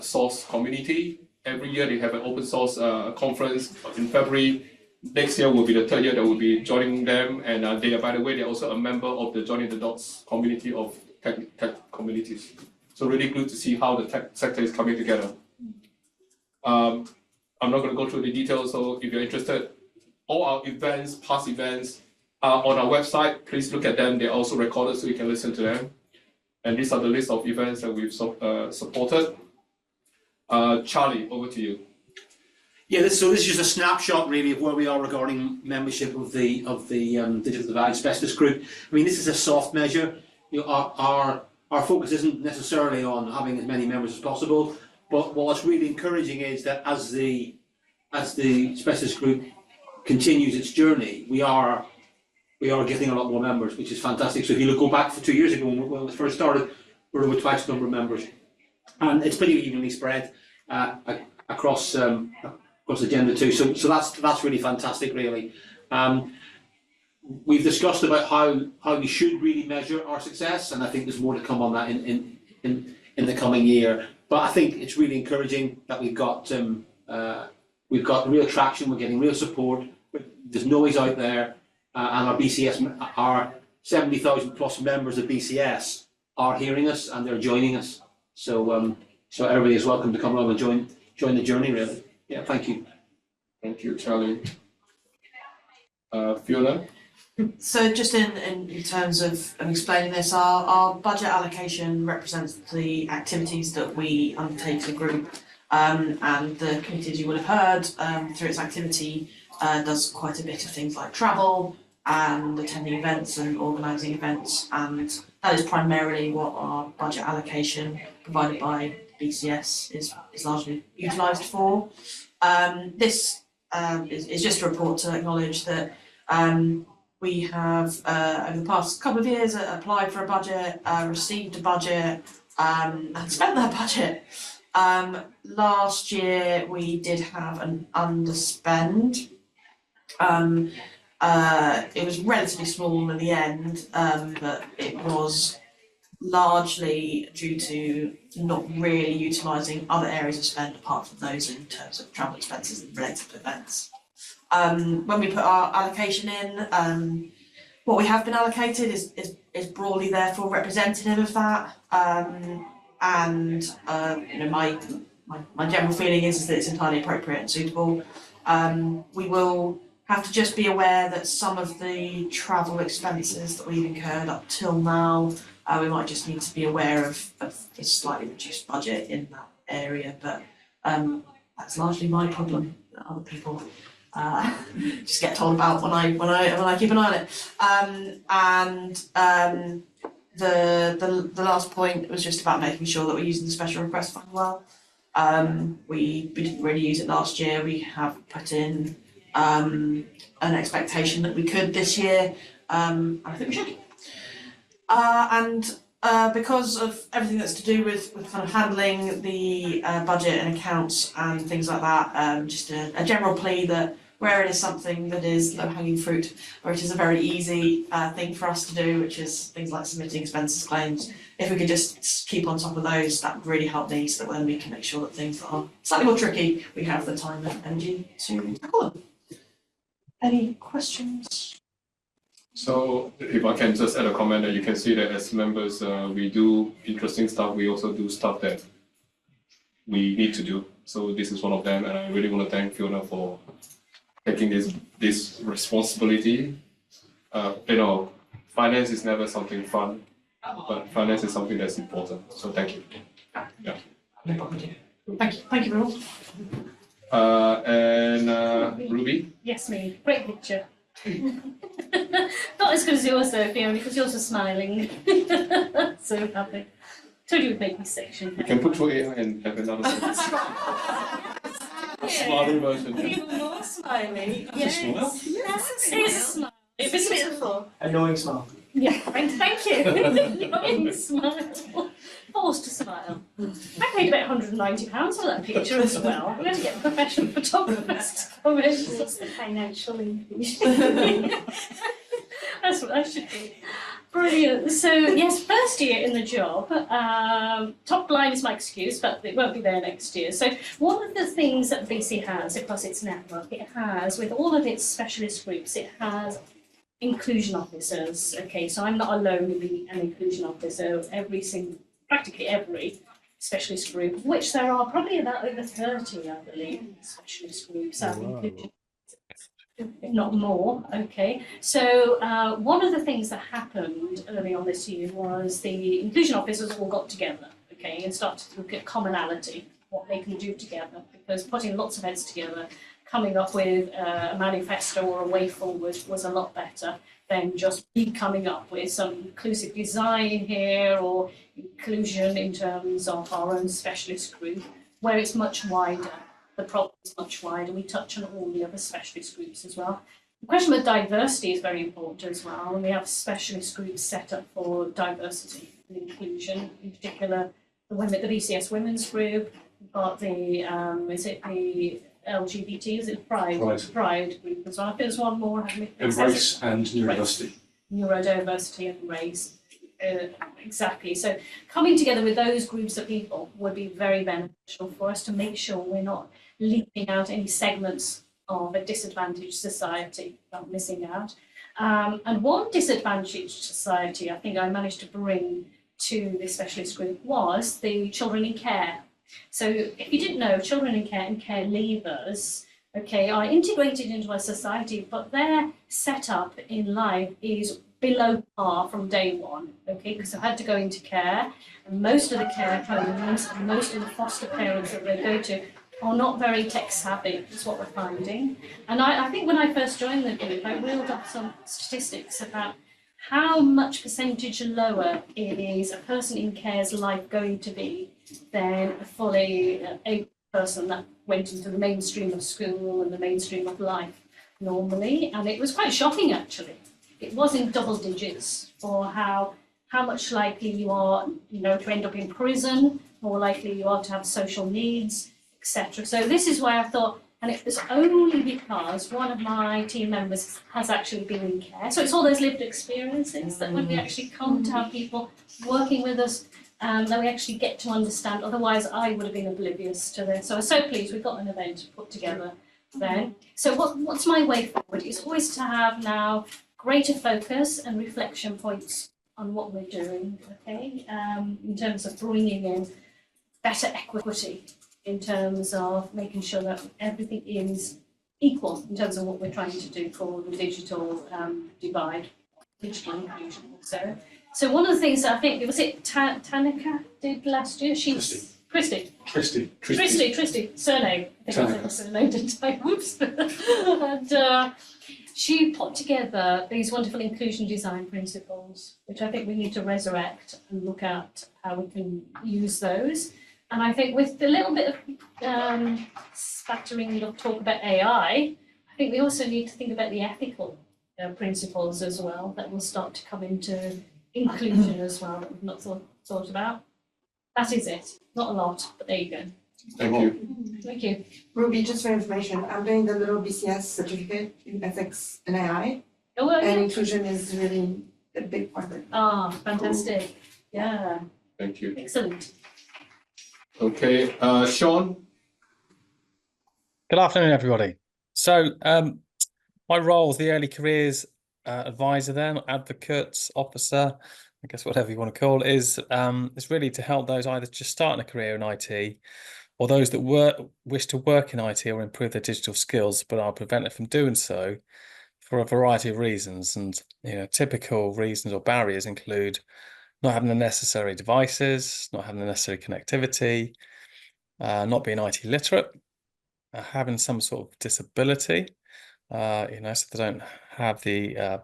source community. Every year they have an open source conference in February. Next year will be the 3rd year that we'll be joining them, and they are, by the way, they're also a member of the Joining the Dots community of tech communities. So really good to see how the tech sector is coming together. I'm not going to go through the details, so if you're interested, all our events, past events, are on our website. Please look at them. They're also recorded so you can listen to them. And these are the list of events that we've supported. Charlie, over to you. Yeah, this is just a snapshot really of where we are regarding membership of the Digital Divide Specialist Group. I mean, this is a soft measure. You know, our focus isn't necessarily on having as many members as possible, but what's really encouraging is that as the Specialist Group continues its journey, we are getting a lot more members, which is fantastic. So if you go back for 2 years ago when we first started, we were over twice the number of members, and it's pretty evenly spread across agenda too. So that's really fantastic, really. We've discussed about how we should really measure our success, and I think there's more to come on that in the coming year. But I think it's really encouraging that we've got real traction. We're getting real support. There's noise out there, and our BCS, our 70,000 plus members of BCS are hearing us and they're joining us. So everybody is welcome to come along and join the journey, really. Yeah, thank you. Thank you, Charlie. Fiona? So just in terms of explaining this, our budget allocation represents the activities that we undertake as a group, and the committee, as you would have heard, through its activity, does quite a bit of things like travel and attending events and organising events, and that is primarily what our budget allocation provided by BCS is largely utilised for. This is just a report to acknowledge that we have, over the past couple of years, applied for a budget, received a budget, and spent that budget. Last year we did have an underspend. It was relatively small in the end, but it was largely due to not really utilising other areas of spend apart from those in terms of travel expenses and related events. When we put our allocation in, what we have been allocated is broadly therefore representative of that, and you know, my general feeling is that it's entirely appropriate and suitable. We will have to just be aware that some of the travel expenses that we've incurred up till now, we might just need to be aware of a slightly reduced budget in that area, but that's largely my problem that other people just get told about when I keep an eye on it. The last point was just about making sure that we're using the special request fund well. We didn't really use it last year. We have put in an expectation that we could this year. I think we should. Because of everything that's to do with kind of handling the budget and accounts and things like that, just a general plea that where it is something that is low-hanging fruit, or it is a very easy thing for us to do, which is things like submitting expenses claims, if we could just keep on top of those, that would really help me, so that when we can make sure that things that are slightly more tricky, we have the time and energy to tackle them. Any questions? So if I can just add a comment, that you can see that as members, we do interesting stuff. We also do stuff that we need to do. So this is one of them, and I really want to thank Fiona for taking this responsibility. You know, finance is never something fun, but finance is something that's important. So thank you. Yeah. No problem. Thank you very much. And Ruby? Yes, me. Great picture. Not as good as yours though, Fiona, because yours are smiling. So happy. Told you it would make me sick, shouldn't You can put through AI and have another smiling version. Even more smiley. Yes. Yes. It is a smile. It was beautiful. Annoying smile. Yeah, thank you. Annoying smile. forced to smile. I paid about £190 for that picture as well. We had to get a professional photographer to come in. It's the financial inclusion. That's what I should do. Brilliant. So yes, first year in the job. Top line is my excuse, but it won't be there next year. So one of the things that BC has across its network, it has with all of its specialist groups, it has inclusion officers. Okay, so I'm not alone in being an inclusion officer. Practically every specialist group, which there are probably about over 30, I believe, specialist groups have inclusion, if not more. Okay, so one of the things that happened early on this year was the inclusion officers all got together, okay, and started to look at commonality, what they can do together, because putting lots of heads together, coming up with a manifesto or a way forward was a lot better than just me coming up with some inclusive design here or inclusion in terms of our own specialist group, where it's much wider. The problem is much wider. We touch on all the other specialist groups as well. The question of diversity is very important as well, and we have specialist groups set up for diversity and inclusion, in particular the BCS Women's Group. We've got the the LGBT, is it Pride group as well. I think there's one more, haven't we? Embrace and neurodiversity. Neurodiversity and race. Exactly. So coming together with those groups of people would be very beneficial for us to make sure we're not leaving out any segments of a disadvantaged society, not missing out. And one disadvantaged society I think I managed to bring to the specialist group was the children in care. So if you didn't know, children in care and care leavers, okay, are integrated into our society, but their setup in life is below par from day one, okay, because they've had to go into care, and most of the care homes and most of the foster parents that they go to are not very tech savvy, is what we're finding. And I think when I first joined the group, I reeled up some statistics about how much percentage lower it is a person in care's life going to be than a fully able person that went into the mainstream of school and the mainstream of life normally. And it was quite shocking, actually. It was in double digits for how much likely you are, to end up in prison, more likely you are to have social needs, etc. So this is why I thought, and it was only because one of my team members has actually been in care. So it's all those lived experiences that when we actually come to have people working with us, that we actually get to understand. Otherwise, I would have been oblivious to this. So I'm so pleased we've got an event put together then. So what's my way forward? It's always to have now greater focus and reflection points on what we're doing, okay, in terms of bringing in better equity, in terms of making sure that everything is equal in terms of what we're trying to do for the digital divide, digital inclusion also. So one of the things that I think, was it Tanika did last year? Christy, surname. I think I said surname, didn't I? Whoops. And she put together these wonderful inclusion design principles, which I think we need to resurrect and look at how we can use those. And I think with a little bit of spattering of talk about AI, I think we also need to think about the ethical principles as well that will start to come into inclusion as well that we've not thought about. That is it. Not a lot, but there you go. Thank you. Thank you. Ruby, just for information, I'm doing the little BCS certificate in ethics and AI. Oh, well, And yeah. inclusion is really a big part of it. Ah, fantastic. Yeah. Thank you. Excellent. Okay, Sean. Good afternoon, everybody. So my role as the early careers advisor then, advocate, officer, I guess whatever you want to call it, is really to help those either just starting a career in IT or those that wish to work in IT or improve their digital skills but are prevented from doing so for a variety of reasons. And typical reasons or barriers include not having the necessary devices, not having the necessary connectivity, not being IT literate, having some sort of disability, so they don't have the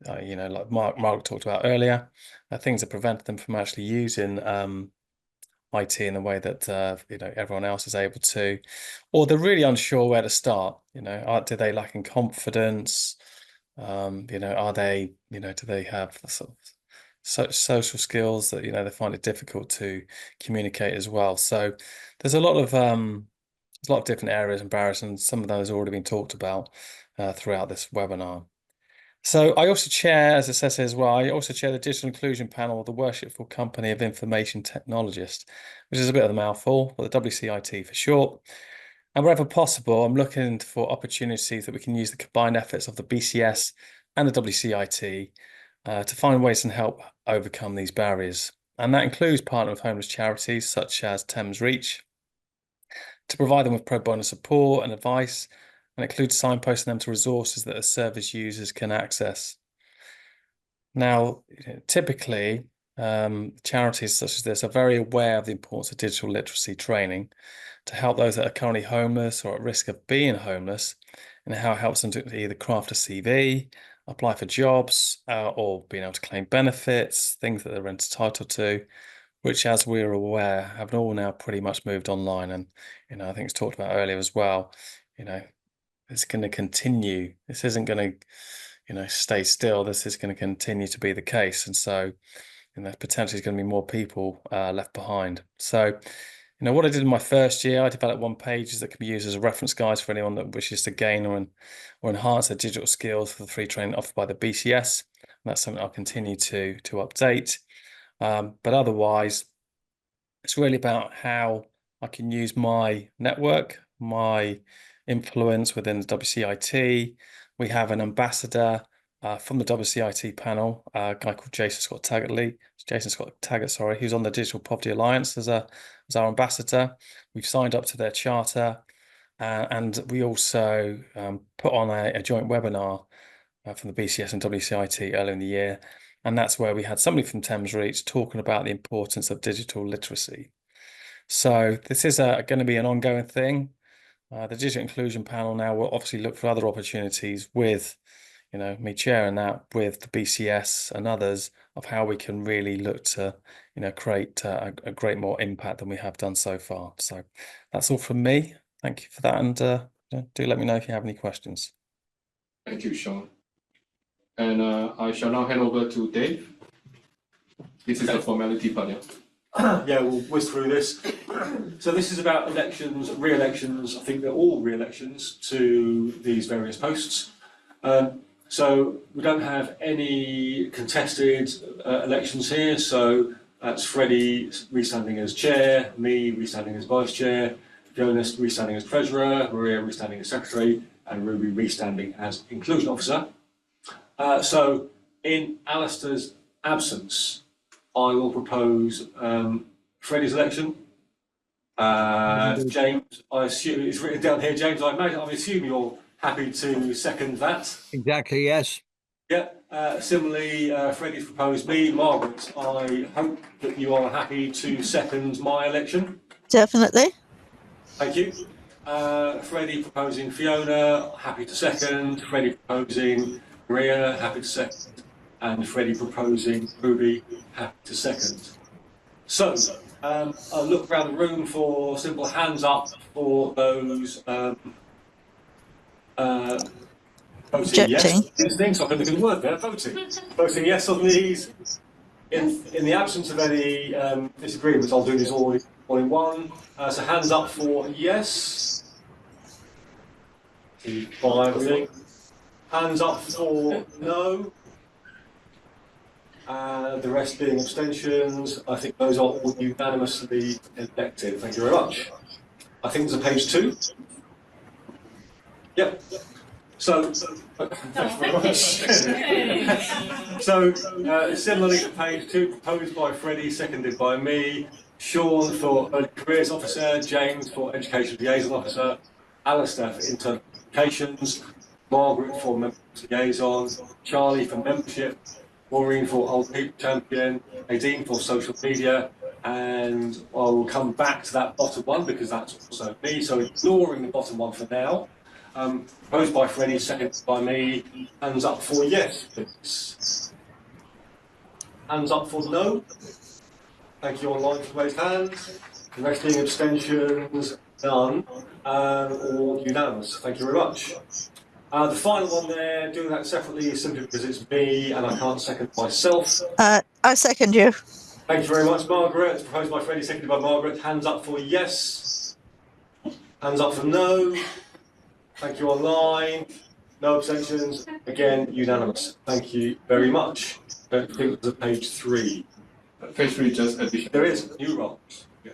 like Mark talked about earlier, things that prevent them from actually using IT in the way that everyone else is able to, or they're really unsure where to start. Do they lack in confidence? Are they do they have sort of social skills that they find it difficult to communicate as well. So there's a lot of different areas and barriers, and some of those have already been talked about throughout this webinar. So I also chair, as it says here as well, I also chair the Digital Inclusion Panel of the Worshipful Company of Information Technologists, which is a bit of a mouthful, but the WCIT for short. And wherever possible, I'm looking for opportunities that we can use the combined efforts of the BCS and the WCIT to find ways to help overcome these barriers. And that includes partnering with homeless charities such as Thames Reach to provide them with pro bono support and advice, and includes signposting them to resources that the service users can access. Now, typically, charities such as this are very aware of the importance of digital literacy training to help those that are currently homeless or at risk of being homeless, and how it helps them to either craft a CV, apply for jobs, or being able to claim benefits, things that they're entitled to, which, as we're aware, have all now pretty much moved online. And I think it's talked about earlier as well. It's going to continue. This isn't going to, stay still. This is going to continue to be the case, and so, potentially, there's going to be more people left behind. So, what I did in my first year, I developed one page that can be used as a reference guide for anyone that wishes to gain or enhance their digital skills for the free training offered by the BCS. And that's something I'll continue to update. But otherwise, it's really about how I can use my network, my influence within the WCIT. We have an ambassador from the WCIT panel, a guy called Jason Scott Taggart, who's on the Digital Poverty Alliance as our ambassador. We've signed up to their charter, and we also put on a joint webinar from the BCS and WCIT earlier in the year, and that's where we had somebody from Thames Reach talking about the importance of digital literacy. So this is going to be an ongoing thing. The Digital Inclusion Panel now will obviously look for other opportunities with, me chairing that with the BCS and others, of how we can really look to, create a great more impact than we have done so far. So that's all from me. Thank you for that, and do let me know if you have any questions. Thank you, Sean. And I shall now hand over to Dave. This is the formality part, yeah. Yeah, we'll whiz through this. So this is about elections, re-elections. I think they're all re-elections to these various posts. So we don't have any contested elections here. So that's Freddie restanding as chair, me restanding as vice chair, Jonas restanding as treasurer, Maria restanding as secretary, and Ruby restanding as inclusion officer. So in Alistair's absence, I will propose Freddie's election. James, I assume it's written down here. James, I assume you're happy to second that. Exactly, yes. Yeah. Similarly, Freddie's proposed me. Margaret, I hope that you are happy to second my election. Definitely. Thank you. Freddie proposing Fiona, happy to second. Freddie proposing Maria, happy to second. And Freddie proposing Ruby, happy to second. So, I'll look around the room for simple hands up for those voting yes. These things, I couldn't word there, voting yes on these. In the absence of any disagreements, I'll do this all in one. So hands up for yes. 5. Hands up for no. The rest being abstentions. I think those are all unanimously elected. Thank you very much. I think there's a page 2. Yep. So, thank you very much. So, similarly to page 2, proposed by Freddie, seconded by me. Sean for Early Careers Officer, James for Education Liaison Officer, Alistair for Internal Communications, Margaret for Member Liaison, Charlie for Membership, Maureen for Old People Champion, Nadine for Social Media, and I will come back to that bottom one because that's also me, so ignoring the bottom one for now. Proposed by Freddie, seconded by me. Hands up for yes, please. Hands up for no. Thank you online for raised hands. The rest being abstentions, none. All unanimous. Thank you very much. The final one there, doing that separately is simply because it's me and I can't second myself. I second you. Thank you very much, Margaret. It's proposed by Freddie, seconded by Margaret. Hands up for yes. Hands up for no. Thank you online. No abstentions. Again, unanimous. Thank you very much. I think there's a page 3. Page 3 just addition. There is new roles. Yeah.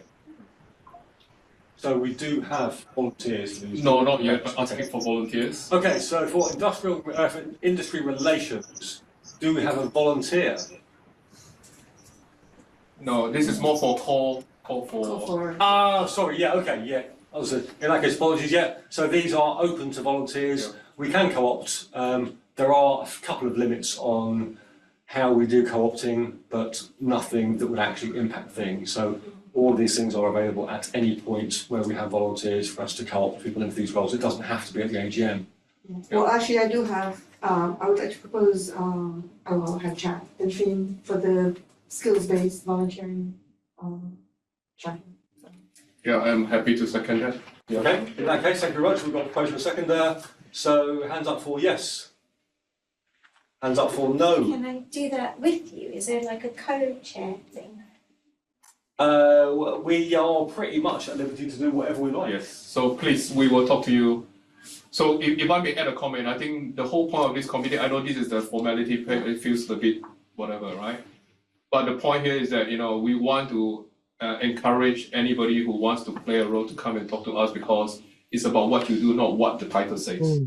So we do have volunteers for these. No, not yet, but asking for volunteers. Okay, so for industry relations, do we have a volunteer? No, this is more for call for. Ah, sorry, yeah, okay, yeah. In that case, apologies, yeah. So these are open to volunteers. Yeah. We can co-opt. There are a couple of limits on how we do co-opting, but nothing that would actually impact things. So all of these things are available at any point where we have volunteers for us to co-opt people into these roles. It doesn't have to be at the AGM. Well, actually, I do have, I would like to propose, I will have chat, Delphine, for the skills-based volunteering, chat. Yeah, I'm happy to second that. Yeah. Okay, in that case, thank you very much. We've got a proposal a second there. So hands up for yes. Hands up for no. Can I do that with you? Is there like a co-chair thing? We are pretty much at liberty to do whatever we like. Yes, so please, we will talk to you. So if I may add a comment, I think the whole point of this committee, I know this is the formality, it feels a bit whatever, right? But the point here is that, we want to encourage anybody who wants to play a role to come and talk to us, because it's about what you do, not what the title says.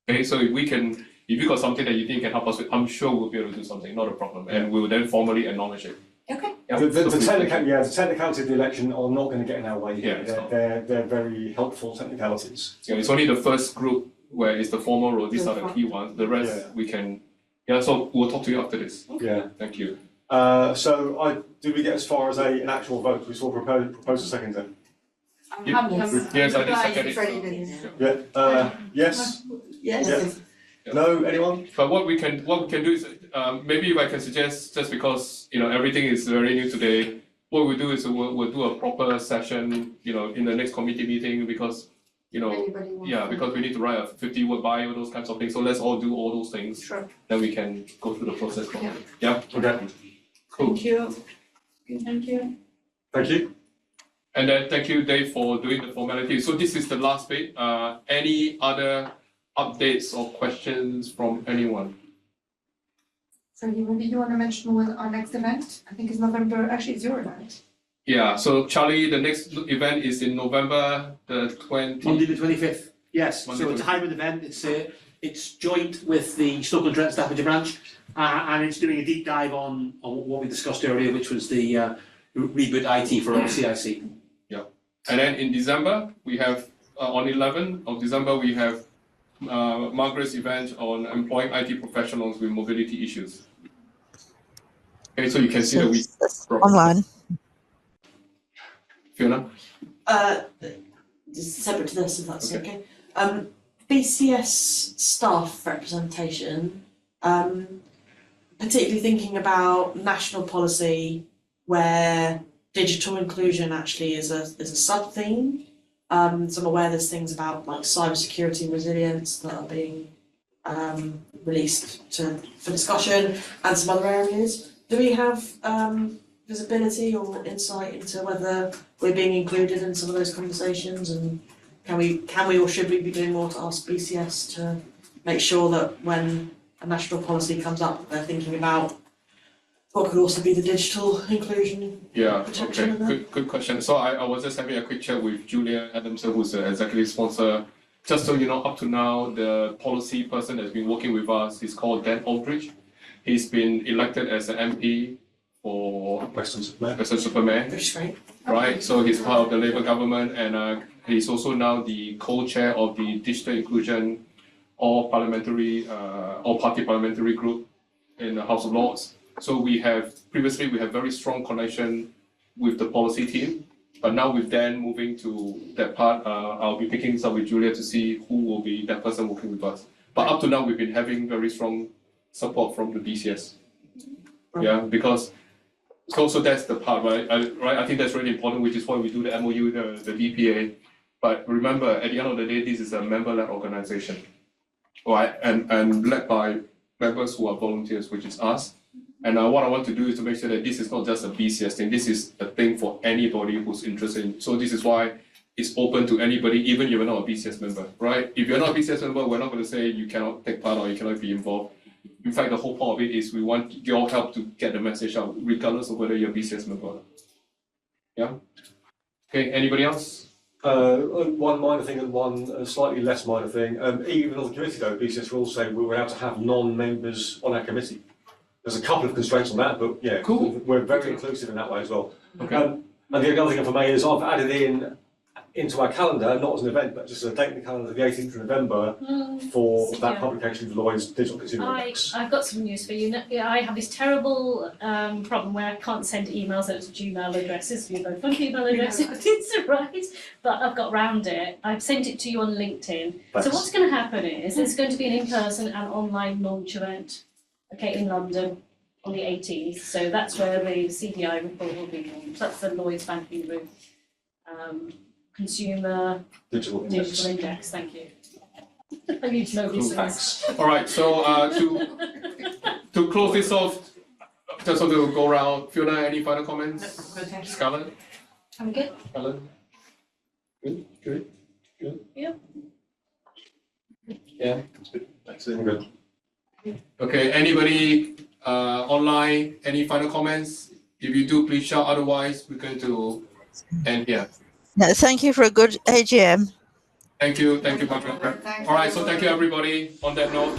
Okay, so if you got something that you think can help us with, I'm sure we'll be able to do something, not a problem, and we'll then formally acknowledge it. Okay. Yeah, the technicalities of the election are not going to get in our way here. Yeah, they're very helpful technicalities. Yeah, it's only the first group where it's the formal role. These are the key ones. The rest we can. Yeah, so we'll talk to you after this. Yeah. Thank you. So did we get as far as an actual vote? We saw proposal second then. Yes, I did second it. Yeah. Yes. Yes. Yeah. No. Anyone? But what we can do is maybe if I can suggest, just because everything is very new today, what we'll do is we'll do a proper session in the next committee meeting, because because we need to write a 50-word bio, those kinds of things. So let's all do all those things. Sure. Then we can go through the process properly. Yeah. Okay. Cool. Thank you. Thank you. Thank you. And then thank you, Dave, for doing the formality. So this is the last bit. Any other updates or questions from anyone? So maybe you want to mention when our next event, I think it's November, actually it's your event. Yeah, so Charlie, the next event is in November the 20th. Monday the 25th. Yes, Monday so it's a hybrid event. It's joint with the Stoke-on-Trent Staffordshire branch, and it's doing a deep dive on what we discussed earlier, which was the reboot IT for all CIC. Yeah, and then in December we have on 11th of December we have Margaret's event on employing IT professionals with mobility issues. Okay, so you can see the week online. Fiona? Just separate to this, if that's okay. BCS staff representation, particularly thinking about national policy where digital inclusion actually is a sub-theme. So I'm aware there's things about like cybersecurity and resilience that are being released for discussion, and some other areas. Do we have visibility or insight into whether we're being included in some of those conversations, and can we or should we be doing more to ask BCS to make sure that when a national policy comes up, they're thinking about what could also be the digital inclusion? Yeah, okay, good question. So I was just having a quick chat with Julia Adamson, who's the executive sponsor. Just so you know, up to now, the policy person that's been working with us is called Dan Aldridge. He's been elected as an MP for Western Superman. Which is great. Right, so he's part of the Labour government, and he's also now the co-chair of the Digital Inclusion All-Party Parliamentary Group in the House of Lords. So we have very strong connection with the policy team, but now with Dan moving to that part, I'll be picking this up with Julia to see who will be that person working with us. But up to now, we've been having very strong support from the BCS. Yeah, because so that's the part, right? I think that's really important, which is why we do the MOU, the DPA. But remember, at the end of the day, this is a member-led organization. right? And led by members who are volunteers, which is us. And what I want to do is to make sure that this is not just a BCS thing. This is a thing for anybody who's interested in. So this is why it's open to anybody, even if you're not a BCS member, right? If you're not a BCS member, we're not going to say you cannot take part or you cannot be involved. In fact, the whole point of it is we want your help to get the message out, regardless of whether you're a BCS member. Yeah? Okay, anybody else? One minor thing and one slightly less minor thing. Even on the committee though, BCS rules say we're allowed to have non-members on our committee. There's a couple of constraints on that, but yeah, cool. We're very inclusive in that way as well. Okay. And the other thing for me is I've added into our calendar, not as an event, but just a date in the calendar, the 18th of November, for that publication of Lloyd's Digital Consumer Index. I've got some news for you. I have this terrible problem where I can't send emails out to Gmail addresses, both funky email addresses, it's right, but I've got round it. I've sent it to you on LinkedIn. Thanks. So what's going to happen is there's going to be an in-person and online launch event, okay, in London on the 18th. So that's where the CDI report will be launched. That's the Lloyd's Banking Group. Consumer Digital Index, thank you. I need to know these things. All right, so to close this off, just want to go around. Fiona, any final comments? Okay. Scarlett? I'm good. Scarlett? Good? Yeah. Yeah? Excellent. Good. Okay, anybody online, any final comments? If you do, please shout, otherwise we're going to end here. No, thank you for a good AGM. Thank you, Patrick. All right, so thank you everybody. On that note,